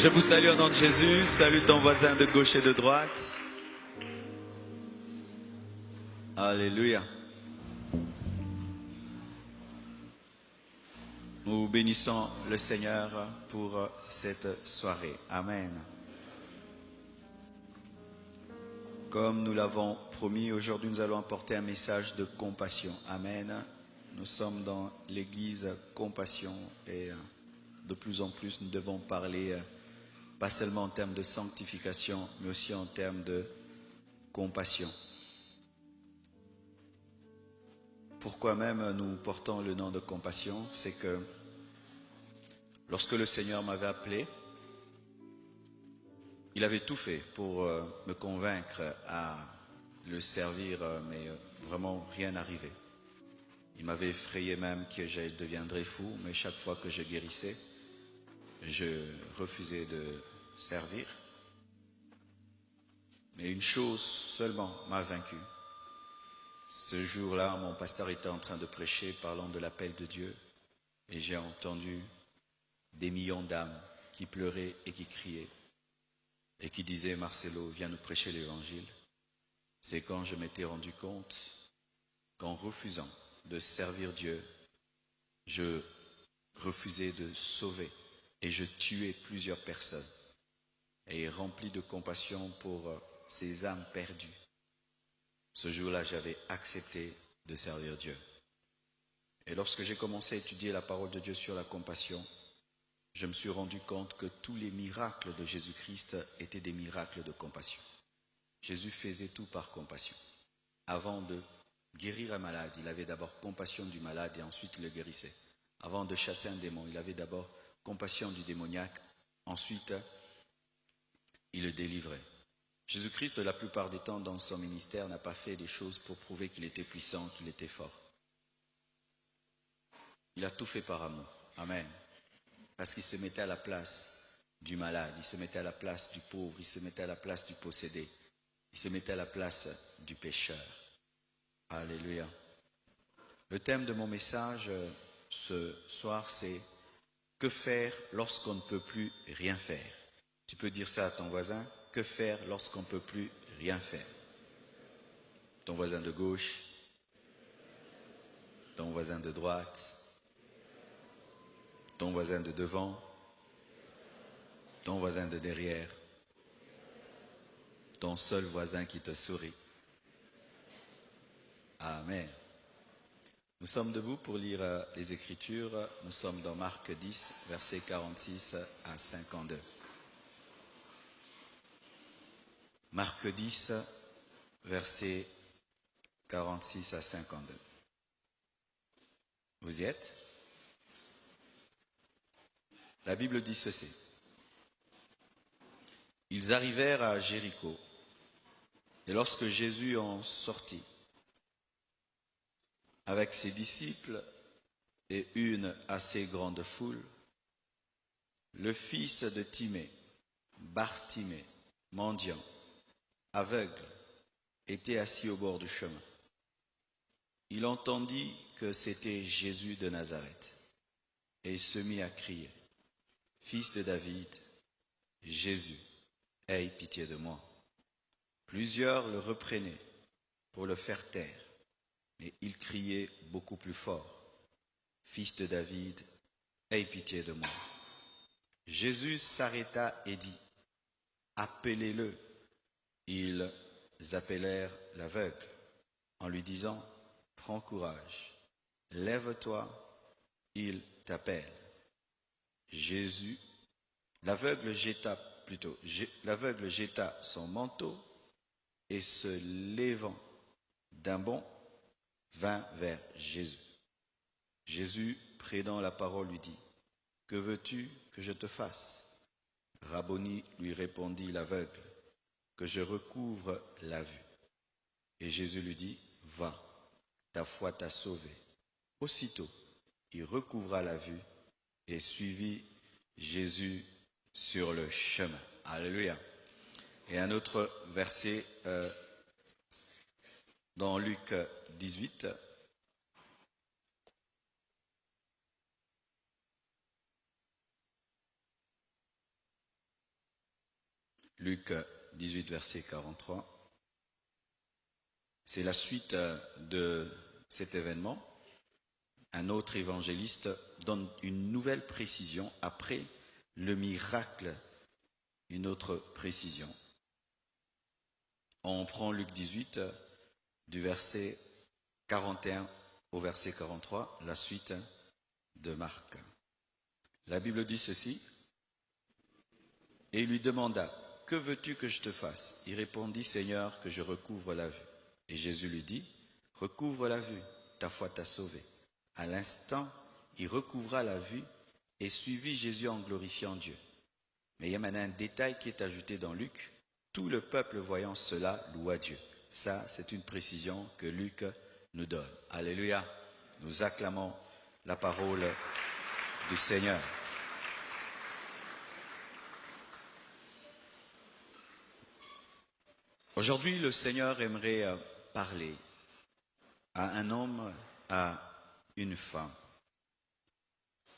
Je vous salue au nom de Jésus. Salue ton voisin de gauche et de droite. Alléluia. Nous bénissons le Seigneur pour cette soirée. Amen. Comme nous l'avons promis, aujourd'hui nous allons apporter un message de compassion. Amen. Nous sommes dans l'église Compassion et de plus en plus nous devons parler pas seulement en termes de sanctification, mais aussi en termes de compassion. Pourquoi même nous portons le nom de compassion? C'est que lorsque le Seigneur m'avait appelé, il avait tout fait pour me convaincre à le servir, mais vraiment rien n'arrivait. Il m'avait effrayé même que je deviendrais fou, mais chaque fois que je guérissais, je refusais de servir. Mais une chose seulement m'a vaincu. Ce jour-là, mon pasteur était en train de prêcher, parlant de l'appel de Dieu, et j'ai entendu des millions d'âmes qui pleuraient et qui criaient, et qui disaient « Marcelo, viens nous prêcher l'évangile ». C'est quand je m'étais rendu compte qu'en refusant de servir Dieu, je refusais de sauver et je tuais plusieurs personnes. Et rempli de compassion pour ces âmes perdues, ce jour-là, j'avais accepté de servir Dieu. Et lorsque j'ai commencé à étudier la parole de Dieu sur la compassion, je me suis rendu compte que tous les miracles de Jésus-Christ étaient des miracles de compassion. Jésus faisait tout par compassion. Avant de guérir un malade, il avait d'abord compassion du malade et ensuite il le guérissait. Avant de chasser un démon, il avait d'abord compassion du démoniaque, ensuite il le délivrait. Jésus-Christ, la plupart des temps dans son ministère, n'a pas fait des choses pour prouver qu'il était puissant, qu'il était fort. Il a tout fait par amour. Amen. Parce qu'il se mettait à la place du malade, il se mettait à la place du pauvre, il se mettait à la place du possédé, il se mettait à la place du pécheur. Alléluia. Le thème de mon message ce soir, c'est « Que faire lorsqu'on ne peut plus rien faire ?» Tu peux dire ça à ton voisin. Que faire lorsqu'on ne peut plus rien faire? Ton voisin de gauche, ton voisin de droite, ton voisin de devant, ton voisin de derrière, ton seul voisin qui te sourit. Amen. Nous sommes debout pour lire les Écritures. Nous sommes dans Marc 10, versets 46 à 52. Marc 10, versets 46 à 52. Vous y êtes? La Bible dit ceci. Ils arrivèrent à Jéricho, et lorsque Jésus en sortit, avec ses disciples et une assez grande foule, le fils de Timée, Bartimée, mendiant, aveugle, était assis au bord du chemin. Il entendit que c'était Jésus de Nazareth, et il se mit à crier, « Fils de David, Jésus, aie pitié de moi. » Plusieurs le reprenaient pour le faire taire, mais il criait beaucoup plus fort, « Fils de David, aie pitié de moi. » Jésus s'arrêta et dit, « Appelez-le. » Ils appelèrent l'aveugle en lui disant, « Prends courage, lève-toi, il t'appelle. » L'aveugle jeta son manteau et se levant d'un bond, vint vers Jésus. Jésus, prenant la parole, lui dit, « Que veux-tu que je te fasse ?» Rabboni, lui répondit l'aveugle, « Que je recouvre la vue. » Et Jésus lui dit, « Va, ta foi t'a sauvé. » Aussitôt, il recouvra la vue et suivit Jésus sur le chemin. Alléluia. Et un autre verset dans Luc 18. Luc 18, verset 43. C'est la suite de cet événement. Un autre évangéliste donne une nouvelle précision après le miracle, une autre précision. On prend Luc 18 du verset 41 au verset 43, la suite de Marc. La Bible dit ceci. Et il lui demanda, « Que veux-tu que je te fasse ?» Il répondit, « Seigneur, que je recouvre la vue. » Et Jésus lui dit, « Recouvre la vue, ta foi t'a sauvé. » À l'instant, il recouvra la vue et suivit Jésus en glorifiant Dieu. Mais il y a maintenant un détail qui est ajouté dans Luc. Tout le peuple voyant cela loua Dieu. Ça, c'est une précision que Luc nous donne. Alléluia. Nous acclamons la parole du Seigneur. Aujourd'hui, le Seigneur aimerait parler à un homme, à une femme,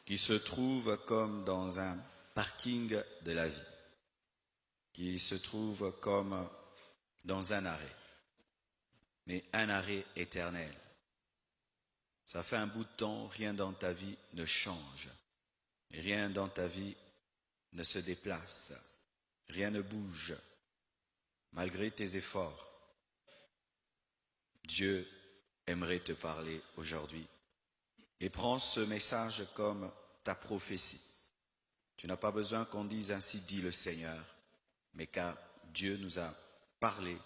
qui se trouve comme dans un parking de la vie, qui se trouve comme dans un arrêt, mais un arrêt éternel. Ça fait un bout de temps, rien dans ta vie ne change, rien dans ta vie ne se déplace, rien ne bouge, malgré tes efforts. Dieu aimerait te parler aujourd'hui. Et prends ce message comme ta prophétie. Tu n'as pas besoin qu'on dise ainsi dit le Seigneur, mais car Dieu nous a parlé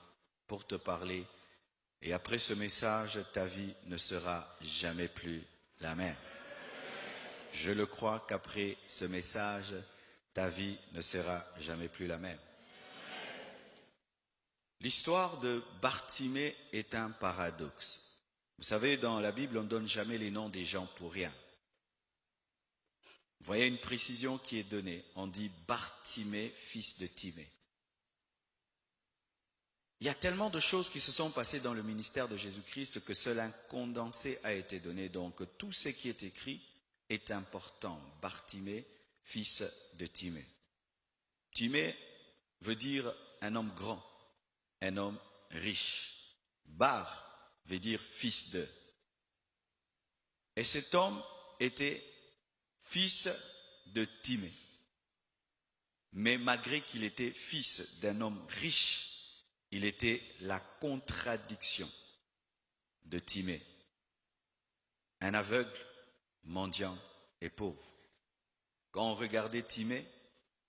pour te parler. Et après ce message, ta vie ne sera jamais plus la même. Je le crois qu'après ce message, ta vie ne sera jamais plus la même. L'histoire de Bartimée est un paradoxe. Vous savez, dans la Bible, on ne donne jamais les noms des gens pour rien. Vous voyez une précision qui est donnée. On dit Bartimée, fils de Timée. Il y a tellement de choses qui se sont passées dans le ministère de Jésus-Christ que seul un condensé a été donné. Donc tout ce qui est écrit est important. Bartimée, fils de Timée. Timée veut dire un homme grand, un homme riche. Bar veut dire fils de. Et cet homme était fils de Timée. Mais malgré qu'il était fils d'un homme riche, il était la contradiction de Timée. Un aveugle, mendiant et pauvre. Quand on regardait Timée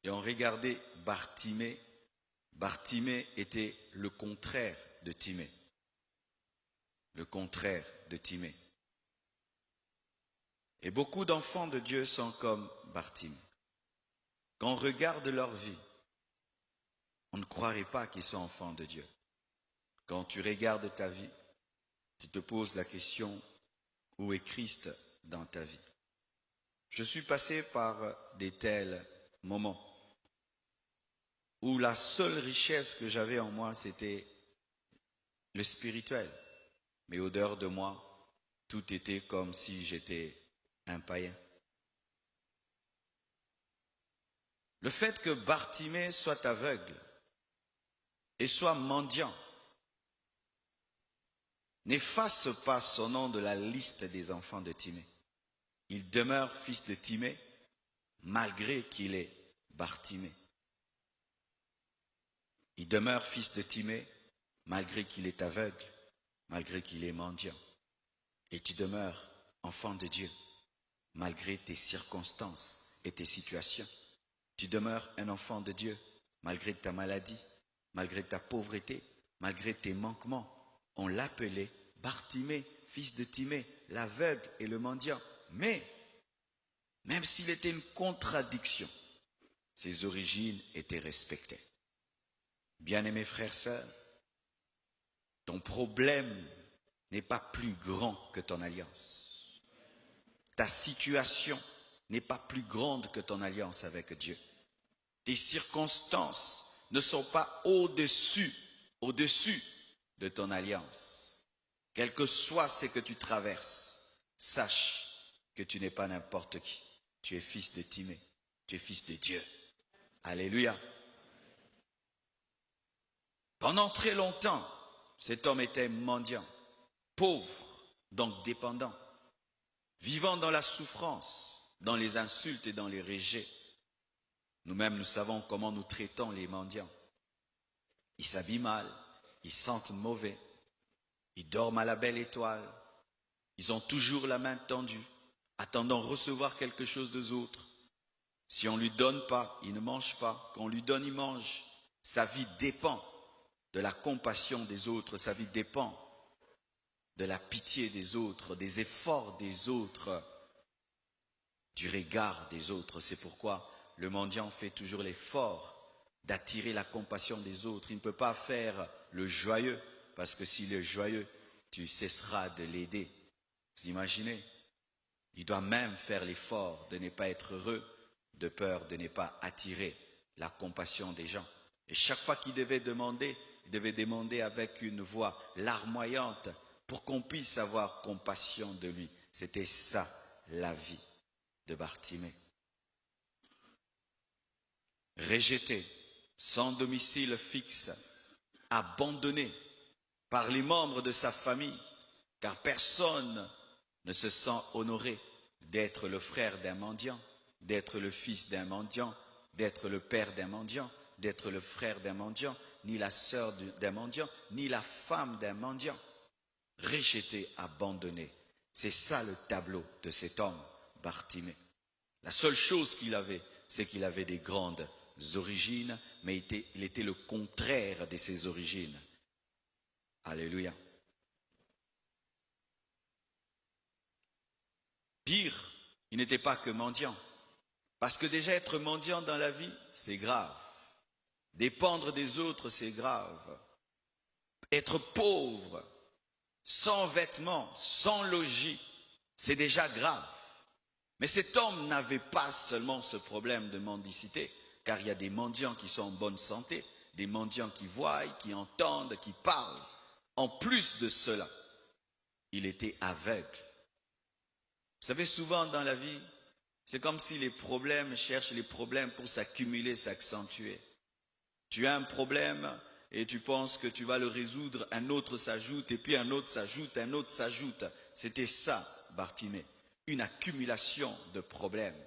et on regardait Bartimée, Bartimée était le contraire de Timée. Le contraire de Timée. Et beaucoup d'enfants de Dieu sont comme Bartimée. Quand on regarde leur vie, on ne croirait pas qu'ils sont enfants de Dieu. Quand tu regardes ta vie, tu te poses la question, où est Christ dans ta vie? Je suis passé par des tels moments où la seule richesse que j'avais en moi, c'était le spirituel. Mais au dehors de moi, tout était comme si j'étais un païen. Le fait que Bartimée soit aveugle et soit mendiant n'efface pas son nom de la liste des enfants de Timée. Il demeure fils de Timée malgré qu'il est Bartimée. Il demeure fils de Timée malgré qu'il est aveugle, malgré qu'il est mendiant. Et tu demeures enfant de Dieu malgré tes circonstances et tes situations. Tu demeures un enfant de Dieu malgré ta maladie, malgré ta pauvreté, malgré tes manquements. On l'appelait Bartimée, fils de Timée, l'aveugle et le mendiant. Mais, même s'il était une contradiction, ses origines étaient respectées. Bien-aimés frères, sœurs, ton problème n'est pas plus grand que ton alliance. Ta situation n'est pas plus grande que ton alliance avec Dieu. Tes circonstances ne sont pas au-dessus de ton alliance. Quel que soit ce que tu traverses, sache que tu n'es pas n'importe qui. Tu es fils de Timée, tu es fils de Dieu. Alléluia. Pendant très longtemps, cet homme était mendiant, pauvre, donc dépendant, vivant dans la souffrance, dans les insultes et dans les rejets. Nous-mêmes, nous savons comment nous traitons les mendiants. Ils s'habillent mal, ils sentent mauvais, ils dorment à la belle étoile, ils ont toujours la main tendue, attendant recevoir quelque chose des autres. Si on ne lui donne pas, il ne mange pas. Quand on lui donne, il mange. Sa vie dépend de la compassion des autres, sa vie dépend de la pitié des autres, des efforts des autres, du regard des autres. C'est pourquoi le mendiant fait toujours l'effort d'attirer la compassion des autres. Il ne peut pas faire le joyeux, parce que s'il est joyeux, tu cesseras de l'aider. Vous imaginez? Il doit même faire l'effort de ne pas être heureux, de peur de ne pas attirer la compassion des gens. Et chaque fois qu'il devait demander, il devait demander avec une voix larmoyante pour qu'on puisse avoir compassion de lui. C'était ça la vie de Bartimée. Rejeté, sans domicile fixe, abandonné par les membres de sa famille, car personne ne se sent honoré d'être le frère d'un mendiant, d'être le fils d'un mendiant, d'être le père d'un mendiant, d'être le frère d'un mendiant, ni la sœur d'un mendiant, ni la femme d'un mendiant. Rejeté, abandonné. C'est ça le tableau de cet homme, Bartimée. La seule chose qu'il avait, c'est qu'il avait des grandes origines, mais il était le contraire de ses origines. Alléluia. Pire, il n'était pas que mendiant. Parce que déjà être mendiant dans la vie, c'est grave. Dépendre des autres, c'est grave. Être pauvre, sans vêtements, sans logis, c'est déjà grave. Mais cet homme n'avait pas seulement ce problème de mendicité, car il y a des mendiants qui sont en bonne santé, des mendiants qui voient, qui entendent, qui parlent. En plus de cela, il était aveugle. Vous savez, souvent dans la vie, c'est comme si les problèmes cherchent les problèmes pour s'accumuler, s'accentuer. Tu as un problème et tu penses que tu vas le résoudre, un autre s'ajoute, et puis un autre s'ajoute, un autre s'ajoute. C'était ça, Bartimée, une accumulation de problèmes.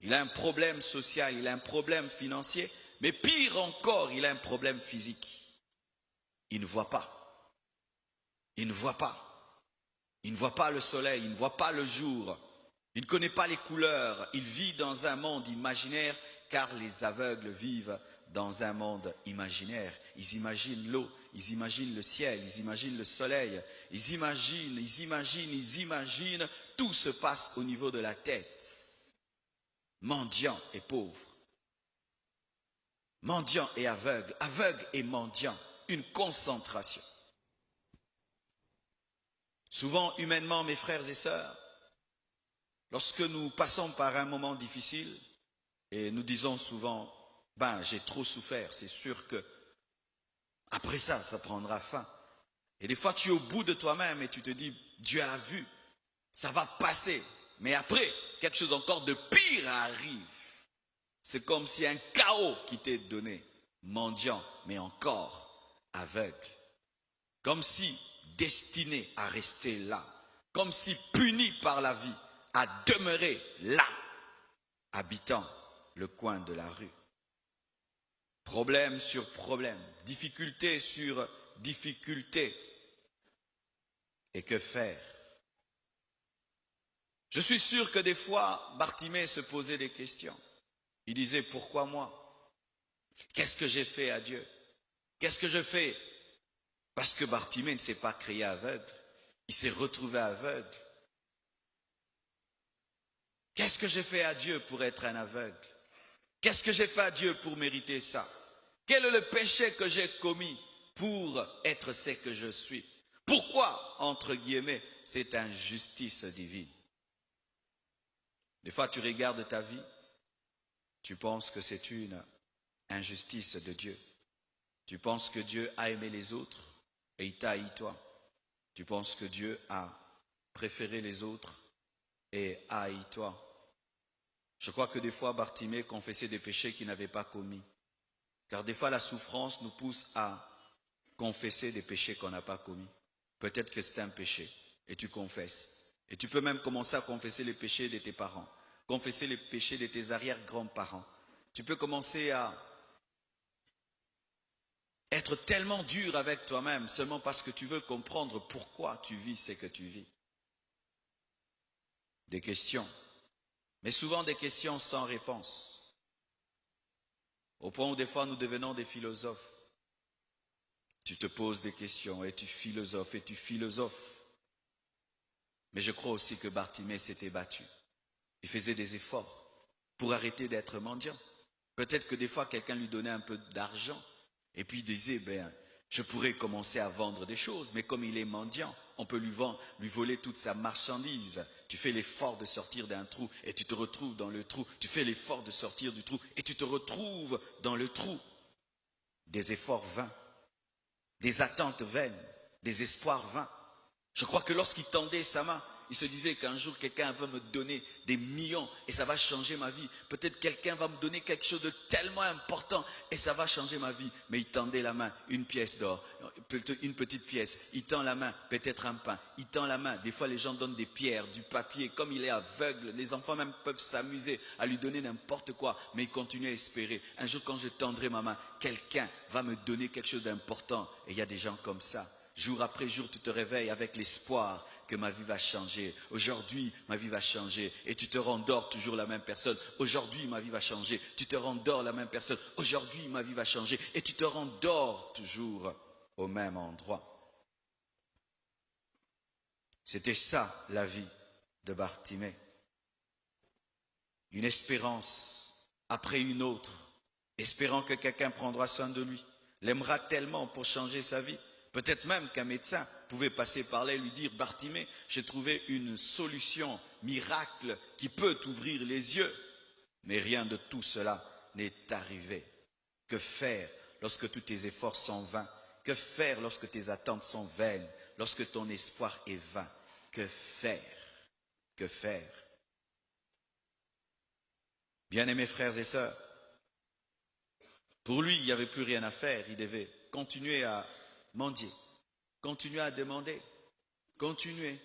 Il a un problème social, il a un problème financier, mais pire encore, il a un problème physique. Il ne voit pas. Il ne voit pas. Il ne voit pas le soleil, il ne voit pas le jour. Il ne connaît pas les couleurs. Il vit dans un monde imaginaire, car les aveugles vivent dans un monde imaginaire. Ils imaginent l'eau, ils imaginent le ciel, ils imaginent le soleil. Ils imaginent. Tout se passe au niveau de la tête. Mendiant et pauvre. Mendiant et aveugle. Aveugle et mendiant. Une concentration. Souvent, humainement, mes frères et sœurs, lorsque nous passons par un moment difficile, et nous disons souvent, j'ai trop souffert, c'est sûr que après ça prendra fin. Et des fois, tu es au bout de toi-même et tu te dis, Dieu a vu, ça va passer. Mais après, quelque chose encore de pire arrive. C'est comme si un chaos qui t'est donné, mendiant, mais encore aveugle. Comme si destiné à rester là, comme si puni par la vie, à demeurer là, habitant le coin de la rue. Problème sur problème, difficulté sur difficulté. Et que faire? Je suis sûr que des fois, Bartimée se posait des questions. Il disait, pourquoi moi? Qu'est-ce que j'ai fait à Dieu? Qu'est-ce que je fais? Parce que Bartimée ne s'est pas créé aveugle. Il s'est retrouvé aveugle. Qu'est-ce que j'ai fait à Dieu pour être un aveugle? Qu'est-ce que j'ai fait à Dieu pour mériter ça? Quel est le péché que j'ai commis pour être ce que je suis? Pourquoi, entre guillemets, cette injustice divine? Des fois, tu regardes ta vie, tu penses que c'est une injustice de Dieu. Tu penses que Dieu a aimé les autres et il t'a haï toi. Tu penses que Dieu a préféré les autres et a haï toi. Je crois que des fois, Bartimée confessait des péchés qu'il n'avait pas commis. Car des fois, la souffrance nous pousse à confesser des péchés qu'on n'a pas commis. Peut-être que c'est un péché et tu confesses. Et tu peux même commencer à confesser les péchés de tes parents, confesser les péchés de tes arrière-grands-parents. Tu peux commencer à être tellement dur avec toi-même seulement parce que tu veux comprendre pourquoi tu vis ce que tu vis. Des questions, mais souvent des questions sans réponse. Au point où des fois nous devenons des philosophes. Tu te poses des questions et tu philosophes et tu philosophes. Mais je crois aussi que Bartimée s'était battu. Il faisait des efforts pour arrêter d'être mendiant. Peut-être que des fois quelqu'un lui donnait un peu d'argent et puis il disait, je pourrais commencer à vendre des choses, mais comme il est mendiant, on peut lui voler toute sa marchandise. Tu fais l'effort de sortir d'un trou et tu te retrouves dans le trou. Tu fais l'effort de sortir du trou et tu te retrouves dans le trou. Des efforts vains, des attentes vaines, des espoirs vains. Je crois que lorsqu'il tendait sa main, il se disait qu'un jour quelqu'un va me donner des millions et ça va changer ma vie. Peut-être quelqu'un va me donner quelque chose de tellement important et ça va changer ma vie. Mais il tendait la main, une pièce d'or, une petite pièce. Il tend la main, peut-être un pain. Il tend la main. Des fois les gens donnent des pierres, du papier. Comme il est aveugle, les enfants même peuvent s'amuser à lui donner n'importe quoi. Mais il continue à espérer. Un jour quand je tendrai ma main, quelqu'un va me donner quelque chose d'important. Et il y a des gens comme ça. Jour après jour, tu te réveilles avec l'espoir que ma vie va changer. Aujourd'hui, ma vie va changer. Et tu te rendors toujours la même personne. Aujourd'hui, ma vie va changer. Tu te rendors la même personne. Aujourd'hui, ma vie va changer. Et tu te rendors toujours au même endroit. C'était ça, la vie de Bartimée. Une espérance après une autre, espérant que quelqu'un prendra soin de lui, l'aimera tellement pour changer sa vie. Peut-être même qu'un médecin pouvait passer par là et lui dire, Bartimée, j'ai trouvé une solution miracle qui peut t'ouvrir les yeux. Mais rien de tout cela n'est arrivé. Que faire lorsque tous tes efforts sont vains? Que faire lorsque tes attentes sont vaines? Lorsque ton espoir est vain? Que faire? Que faire? Bien-aimés frères et sœurs, pour lui, il n'y avait plus rien à faire. Il devait continuer à mendier, continuer à demander, continuer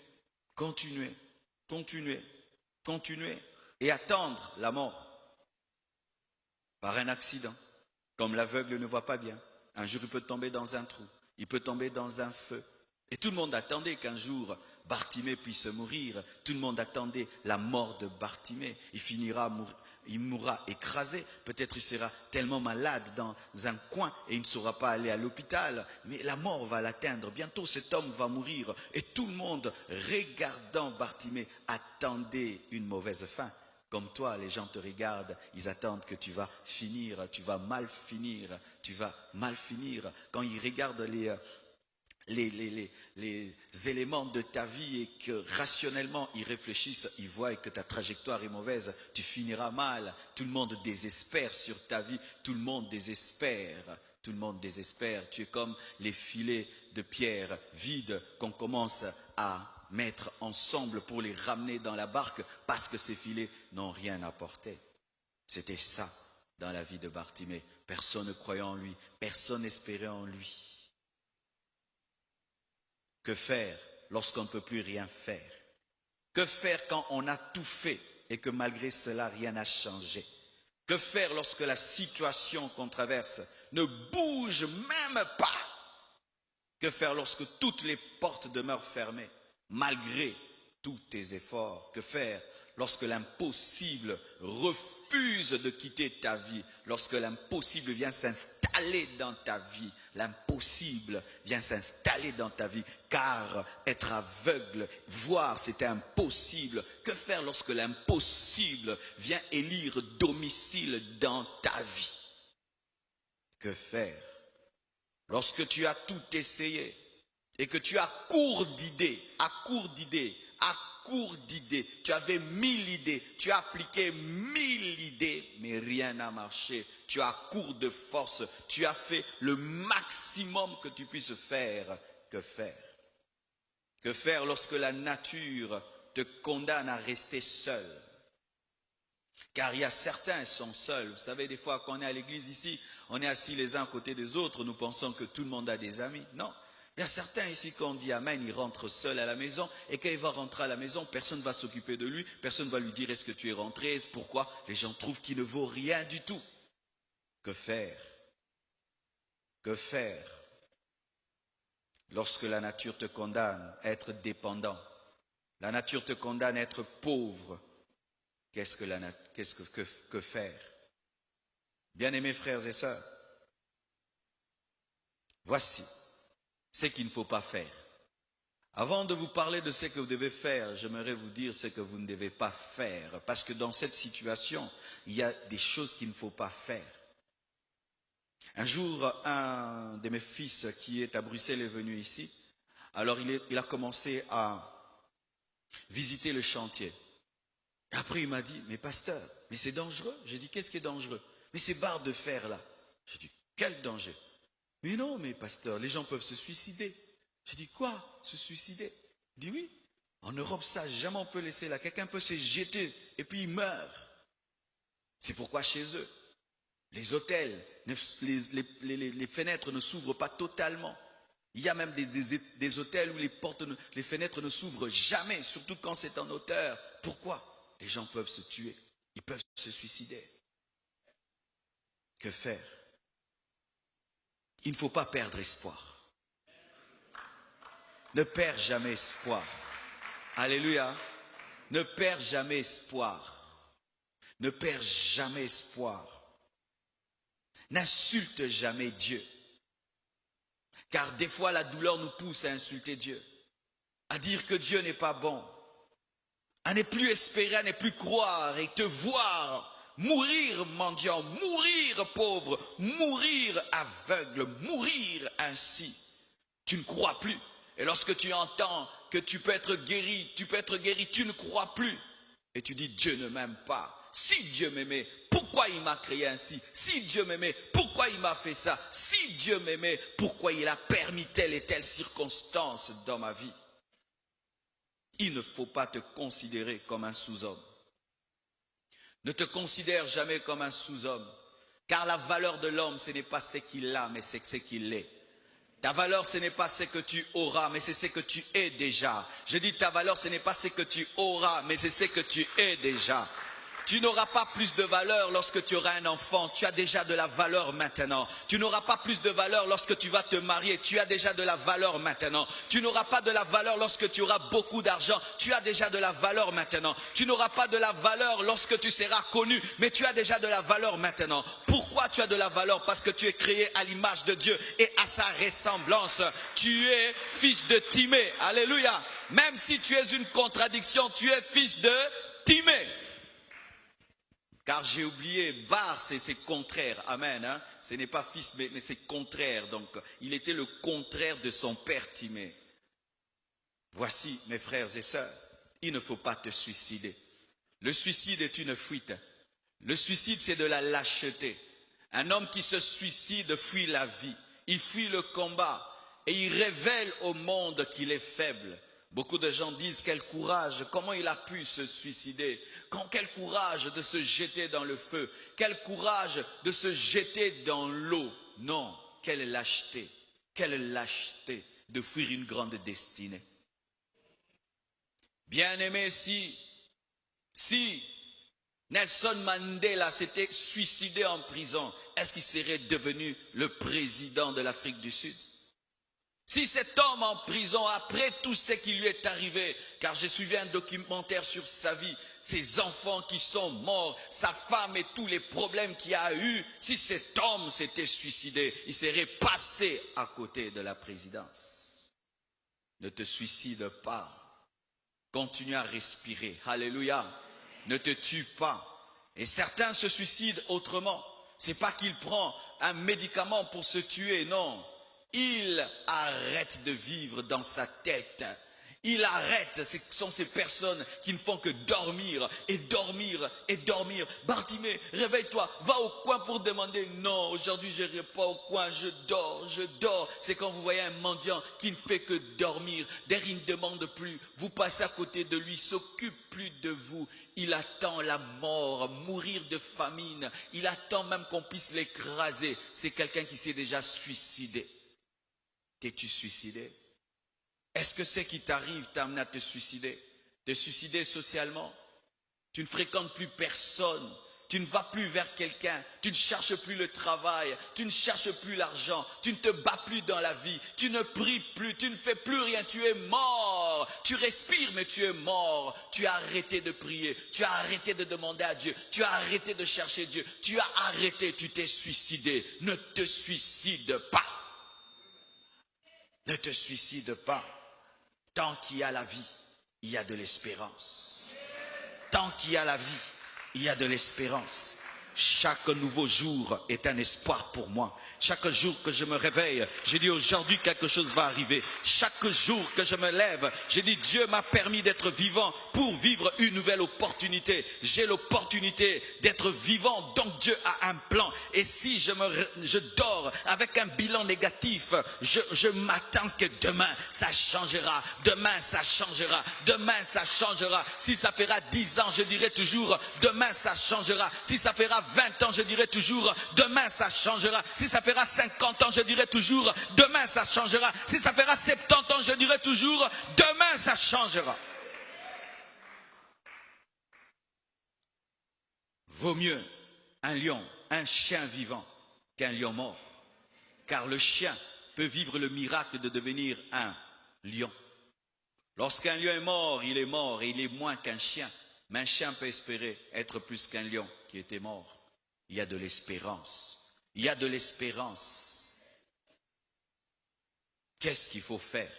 et attendre la mort par un accident. Comme l'aveugle ne voit pas bien, un jour il peut tomber dans un trou, il peut tomber dans un feu. Et tout le monde attendait qu'un jour Bartimée puisse mourir. Tout le monde attendait la mort de Bartimée. Il mourra écrasé. Peut-être il sera tellement malade dans un coin et il ne saura pas aller à l'hôpital. Mais la mort va l'atteindre. Bientôt cet homme va mourir. Et tout le monde, regardant Bartimée, attendait une mauvaise fin. Comme toi, les gens te regardent, ils attendent que tu vas finir, tu vas mal finir, tu vas mal finir. Quand ils regardent les éléments de ta vie et que rationnellement ils réfléchissent, ils voient que ta trajectoire est mauvaise, tu finiras mal. Tout le monde désespère sur ta vie, tout le monde désespère. Tout le monde désespère. Tu es comme les filets de pierre vides qu'on commence à mettre ensemble pour les ramener dans la barque parce que ces filets n'ont rien apporté. C'était ça dans la vie de Bartimée. Personne ne croyait en lui, personne n'espérait en lui. Que faire lorsqu'on ne peut plus rien faire? Que faire quand on a tout fait et que malgré cela rien n'a changé? Que faire lorsque la situation qu'on traverse ne bouge même pas? Que faire lorsque toutes les portes demeurent fermées malgré tous tes efforts? Que faire lorsque l'impossible refuse de quitter ta vie? Lorsque l'impossible vient s'installer dans ta vie? L'impossible vient s'installer dans ta vie, car être aveugle, voir c'était impossible. Que faire lorsque l'impossible vient élire domicile dans ta vie? Que faire lorsque tu as tout essayé et que tu as court d'idées, tu avais 1000 idées, tu as appliqué 1000 idées, mais rien n'a marché. Tu as court de force, tu as fait le maximum que tu puisses faire. Que faire? Que faire lorsque la nature te condamne à rester seul? Car il y a certains qui sont seuls. Vous savez, des fois, quand on est à l'église ici, on est assis les uns à côté des autres, nous pensons que tout le monde a des amis. Non. Il y a certains ici, quand on dit Amen, il rentre seul à la maison, et quand il va rentrer à la maison, personne ne va s'occuper de lui, personne ne va lui dire est-ce que tu es rentré, pourquoi. Les gens trouvent qu'il ne vaut rien du tout. Que faire? Que faire lorsque la nature te condamne à être dépendant? La nature te condamne à être pauvre. Que faire? Bien-aimés frères et sœurs, voici ce qu'il ne faut pas faire. Avant de vous parler de ce que vous devez faire, j'aimerais vous dire ce que vous ne devez pas faire. Parce que dans cette situation, il y a des choses qu'il ne faut pas faire. Un jour, un de mes fils qui est à Bruxelles est venu ici. Alors il a commencé à visiter le chantier. Et après il m'a dit, mais pasteur, mais c'est dangereux. J'ai dit, qu'est-ce qui est dangereux? Mais ces barres de fer là. J'ai dit, quel danger? Mais non, mais pasteur, les gens peuvent se suicider. J'ai dit, quoi? Se suicider? Il dit, oui. En Europe, ça, jamais on peut laisser là. Quelqu'un peut se jeter et puis il meurt. C'est pourquoi chez eux, les hôtels, les fenêtres ne s'ouvrent pas totalement. Il y a même des hôtels où les fenêtres ne s'ouvrent jamais, surtout quand c'est en hauteur. Pourquoi? Les gens peuvent se tuer, ils peuvent se suicider. Que faire? Il ne faut pas perdre espoir. Ne perds jamais espoir. Alléluia. Ne perds jamais espoir. Ne perds jamais espoir. N'insulte jamais Dieu. Car des fois la douleur nous pousse à insulter Dieu. À dire que Dieu n'est pas bon. À ne plus espérer, à ne plus croire et te voir mourir mendiant, mourir pauvre, mourir aveugle, mourir ainsi. Tu ne crois plus. Et lorsque tu entends que tu peux être guéri, tu ne crois plus. Et tu dis, Dieu ne m'aime pas. Si Dieu m'aimait, pourquoi il m'a créé ainsi? Si Dieu m'aimait, pourquoi il m'a fait ça? Si Dieu m'aimait, pourquoi il a permis telle et telle circonstance dans ma vie? Il ne faut pas te considérer comme un sous-homme. Ne te considère jamais comme un sous-homme. Car la valeur de l'homme, ce n'est pas ce qu'il a, mais c'est ce qu'il est. Ta valeur, ce n'est pas ce que tu auras, mais c'est ce que tu es déjà. Je dis ta valeur, ce n'est pas ce que tu auras, mais c'est ce que tu es déjà. Tu n'auras pas plus de valeur lorsque tu auras un enfant, tu as déjà de la valeur maintenant. Tu n'auras pas plus de valeur lorsque tu vas te marier, tu as déjà de la valeur maintenant. Tu n'auras pas de la valeur lorsque tu auras beaucoup d'argent, tu as déjà de la valeur maintenant. Tu n'auras pas de la valeur lorsque tu seras connu, mais tu as déjà de la valeur maintenant. Pourquoi tu as de la valeur? Parce que tu es créé à l'image de Dieu et à sa ressemblance. Tu es fils de Timée. Alléluia. Même si tu es une contradiction, tu es fils de Timée. Car j'ai oublié, Bar, c'est contraire. Amen. Hein? Ce n'est pas fils, mais c'est contraire. Donc, il était le contraire de son père Timée. Voici, mes frères et sœurs, il ne faut pas te suicider. Le suicide est une fuite. Le suicide, c'est de la lâcheté. Un homme qui se suicide fuit la vie. Il fuit le combat. Et il révèle au monde qu'il est faible. Beaucoup de gens disent quel courage, comment il a pu se suicider, quel courage de se jeter dans le feu, quel courage de se jeter dans l'eau. Non, quelle lâcheté de fuir une grande destinée. Bien-aimé, si Nelson Mandela s'était suicidé en prison, est-ce qu'il serait devenu le président de l'Afrique du Sud? Si cet homme en prison, après tout ce qui lui est arrivé, car j'ai suivi un documentaire sur sa vie, ses enfants qui sont morts, sa femme et tous les problèmes qu'il a eu, si cet homme s'était suicidé, il serait passé à côté de la présidence. Ne te suicide pas. Continue à respirer. Alléluia. Ne te tue pas. Et certains se suicident autrement. C'est pas qu'il prend un médicament pour se tuer, non. Il arrête de vivre dans sa tête. Il arrête, ce sont ces personnes qui ne font que dormir et dormir et dormir. Bartimée, réveille-toi, va au coin pour demander. Non, aujourd'hui je n'irai pas au coin, je dors, je dors. C'est quand vous voyez un mendiant qui ne fait que dormir. D'ailleurs, il ne demande plus. Vous passez à côté de lui, il s'occupe plus de vous. Il attend la mort, mourir de famine. Il attend même qu'on puisse l'écraser. C'est quelqu'un qui s'est déjà suicidé. T'es-tu suicidé? Est-ce que ce qui t'arrive t'amène à te suicider? Te suicider socialement? Tu ne fréquentes plus personne. Tu ne vas plus vers quelqu'un. Tu ne cherches plus le travail. Tu ne cherches plus l'argent. Tu ne te bats plus dans la vie. Tu ne pries plus. Tu ne fais plus rien. Tu es mort. Tu respires mais tu es mort. Tu as arrêté de prier. Tu as arrêté de demander à Dieu. Tu as arrêté de chercher Dieu. Tu as arrêté. Tu t'es suicidé. Ne te suicide pas. Ne te suicide pas. Tant qu'il y a la vie, il y a de l'espérance. Tant qu'il y a la vie, il y a de l'espérance. Chaque nouveau jour est un espoir pour moi. Chaque jour que je me réveille, je dis aujourd'hui quelque chose va arriver. Chaque jour que je me lève, je dis Dieu m'a permis d'être vivant pour vivre une nouvelle opportunité. J'ai l'opportunité d'être vivant, donc Dieu a un plan. Et si je dors avec un bilan négatif, je m'attends que demain ça changera. Demain ça changera. Demain ça changera. Si ça fera 10 ans, je dirai toujours demain ça changera. Si ça fera 20 ans, je dirai toujours demain ça changera. Si ça fera 50 ans, je dirai toujours demain ça changera. Si ça fera 70 ans, je dirai toujours demain ça changera. Vaut mieux un lion, un chien vivant qu'un lion mort. Car le chien peut vivre le miracle de devenir un lion. Lorsqu'un lion est mort et il est moins qu'un chien. Mais un chien peut espérer être plus qu'un lion qui était mort. Il y a de l'espérance. Il y a de l'espérance. Qu'est-ce qu'il faut faire?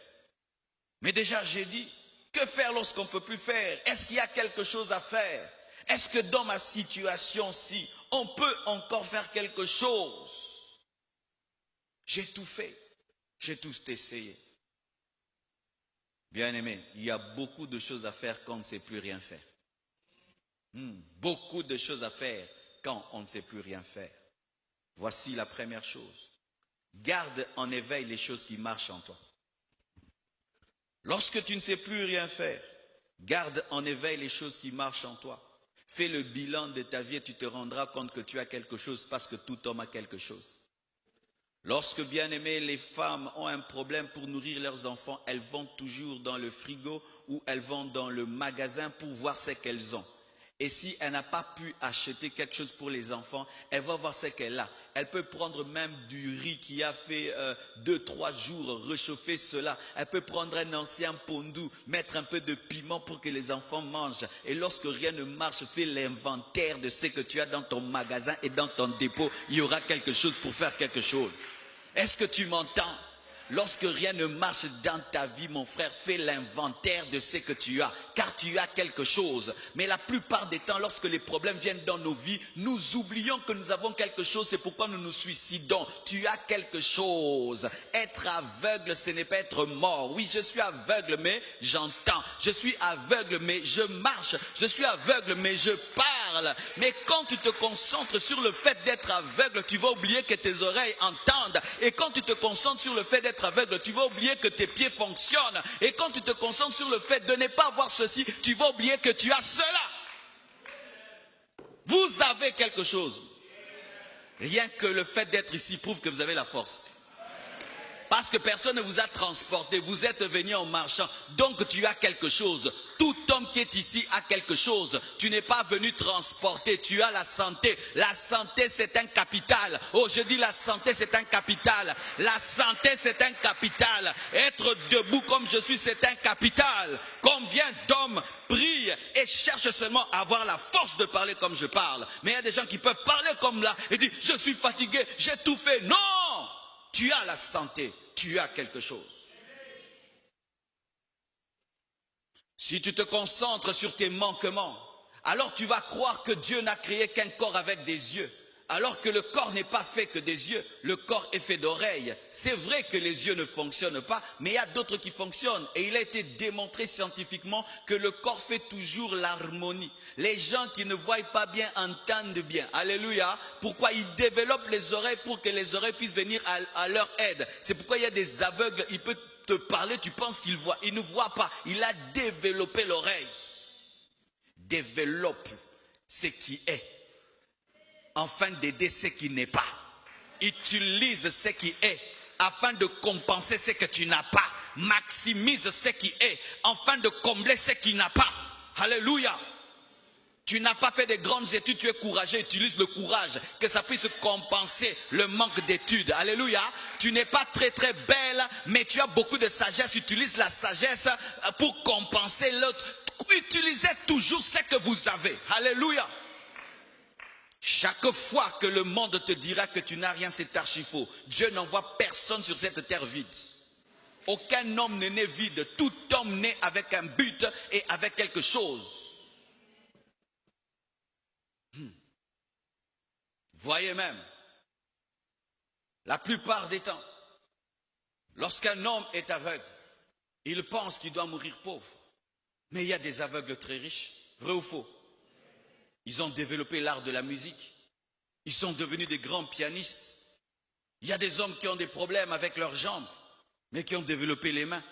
Mais déjà j'ai dit, que faire lorsqu'on ne peut plus faire? Est-ce qu'il y a quelque chose à faire? Est-ce que dans ma situation-ci, on peut encore faire quelque chose? J'ai tout fait. J'ai tout essayé. Bien-aimé, il y a beaucoup de choses à faire quand on ne sait plus rien faire. Beaucoup de choses à faire quand on ne sait plus rien faire. Voici la première chose. Garde en éveil les choses qui marchent en toi. Lorsque tu ne sais plus rien faire, garde en éveil les choses qui marchent en toi. Fais le bilan de ta vie et tu te rendras compte que tu as quelque chose parce que tout homme a quelque chose. Lorsque, bien aimé, les femmes ont un problème pour nourrir leurs enfants, elles vont toujours dans le frigo ou elles vont dans le magasin pour voir ce qu'elles ont. Et si elle n'a pas pu acheter quelque chose pour les enfants, elle va voir ce qu'elle a. Elle peut prendre même du riz qui a fait 2-3 jours, réchauffer cela. Elle peut prendre un ancien pondou, mettre un peu de piment pour que les enfants mangent. Et lorsque rien ne marche, fais l'inventaire de ce que tu as dans ton magasin et dans ton dépôt. Il y aura quelque chose pour faire quelque chose. Est-ce que tu m'entends? Lorsque rien ne marche dans ta vie, mon frère, fais l'inventaire de ce que tu as, car tu as quelque chose. Mais la plupart des temps, lorsque les problèmes viennent dans nos vies, nous oublions que nous avons quelque chose, c'est pourquoi nous nous suicidons. Tu as quelque chose. Être aveugle, ce n'est pas être mort. Oui, je suis aveugle, mais j'entends. Je suis aveugle, mais je marche. Je suis aveugle, mais je parle. Mais quand tu te concentres sur le fait d'être aveugle, tu vas oublier que tes oreilles entendent. Et quand tu te concentres sur le fait d'être aveugle, tu vas oublier que tes pieds fonctionnent. Et quand tu te concentres sur le fait de ne pas avoir ceci, tu vas oublier que tu as cela. Vous avez quelque chose. Rien que le fait d'être ici prouve que vous avez la force. Parce que personne ne vous a transporté, vous êtes venu en marchant, donc tu as quelque chose. Tout homme qui est ici a quelque chose. Tu n'es pas venu transporter, tu as la santé. La santé c'est un capital. Oh, je dis la santé c'est un capital. La santé c'est un capital. Être debout comme je suis c'est un capital. Combien d'hommes prient et cherchent seulement à avoir la force de parler comme je parle. Mais il y a des gens qui peuvent parler comme là et dire je suis fatigué, j'ai tout fait. Non! Tu as la santé, tu as quelque chose. Si tu te concentres sur tes manquements, alors tu vas croire que Dieu n'a créé qu'un corps avec des yeux. Alors que le corps n'est pas fait que des yeux, le corps est fait d'oreilles. C'est vrai que les yeux ne fonctionnent pas, mais il y a d'autres qui fonctionnent. Et il a été démontré scientifiquement que le corps fait toujours l'harmonie. Les gens qui ne voient pas bien entendent bien. Alléluia. Pourquoi ils développent les oreilles pour que les oreilles puissent venir à leur aide. C'est pourquoi il y a des aveugles, il peut te parler, tu penses qu'il voit. Il ne voit pas. Il a développé l'oreille. Développe ce qui est, afin d'aider ce qui n'est pas. Utilise ce qui est, afin de compenser ce que tu n'as pas. Maximise ce qui est, afin de combler ce qui n'a pas. Alléluia. Tu n'as pas fait de grandes études, tu es courageux, utilise le courage, que ça puisse compenser le manque d'études. Alléluia. Tu n'es pas très très belle, mais tu as beaucoup de sagesse, utilise la sagesse pour compenser l'autre. Utilisez toujours ce que vous avez. Alléluia. Chaque fois que le monde te dira que tu n'as rien, c'est archi faux. Dieu n'envoie personne sur cette terre vide. Aucun homme n'est né vide. Tout homme naît avec un but et avec quelque chose. Voyez même, la plupart des temps, lorsqu'un homme est aveugle, il pense qu'il doit mourir pauvre. Mais il y a des aveugles très riches, vrai ou faux? Ils ont développé l'art de la musique. Ils sont devenus des grands pianistes. Il y a des hommes qui ont des problèmes avec leurs jambes, mais qui ont développé les mains.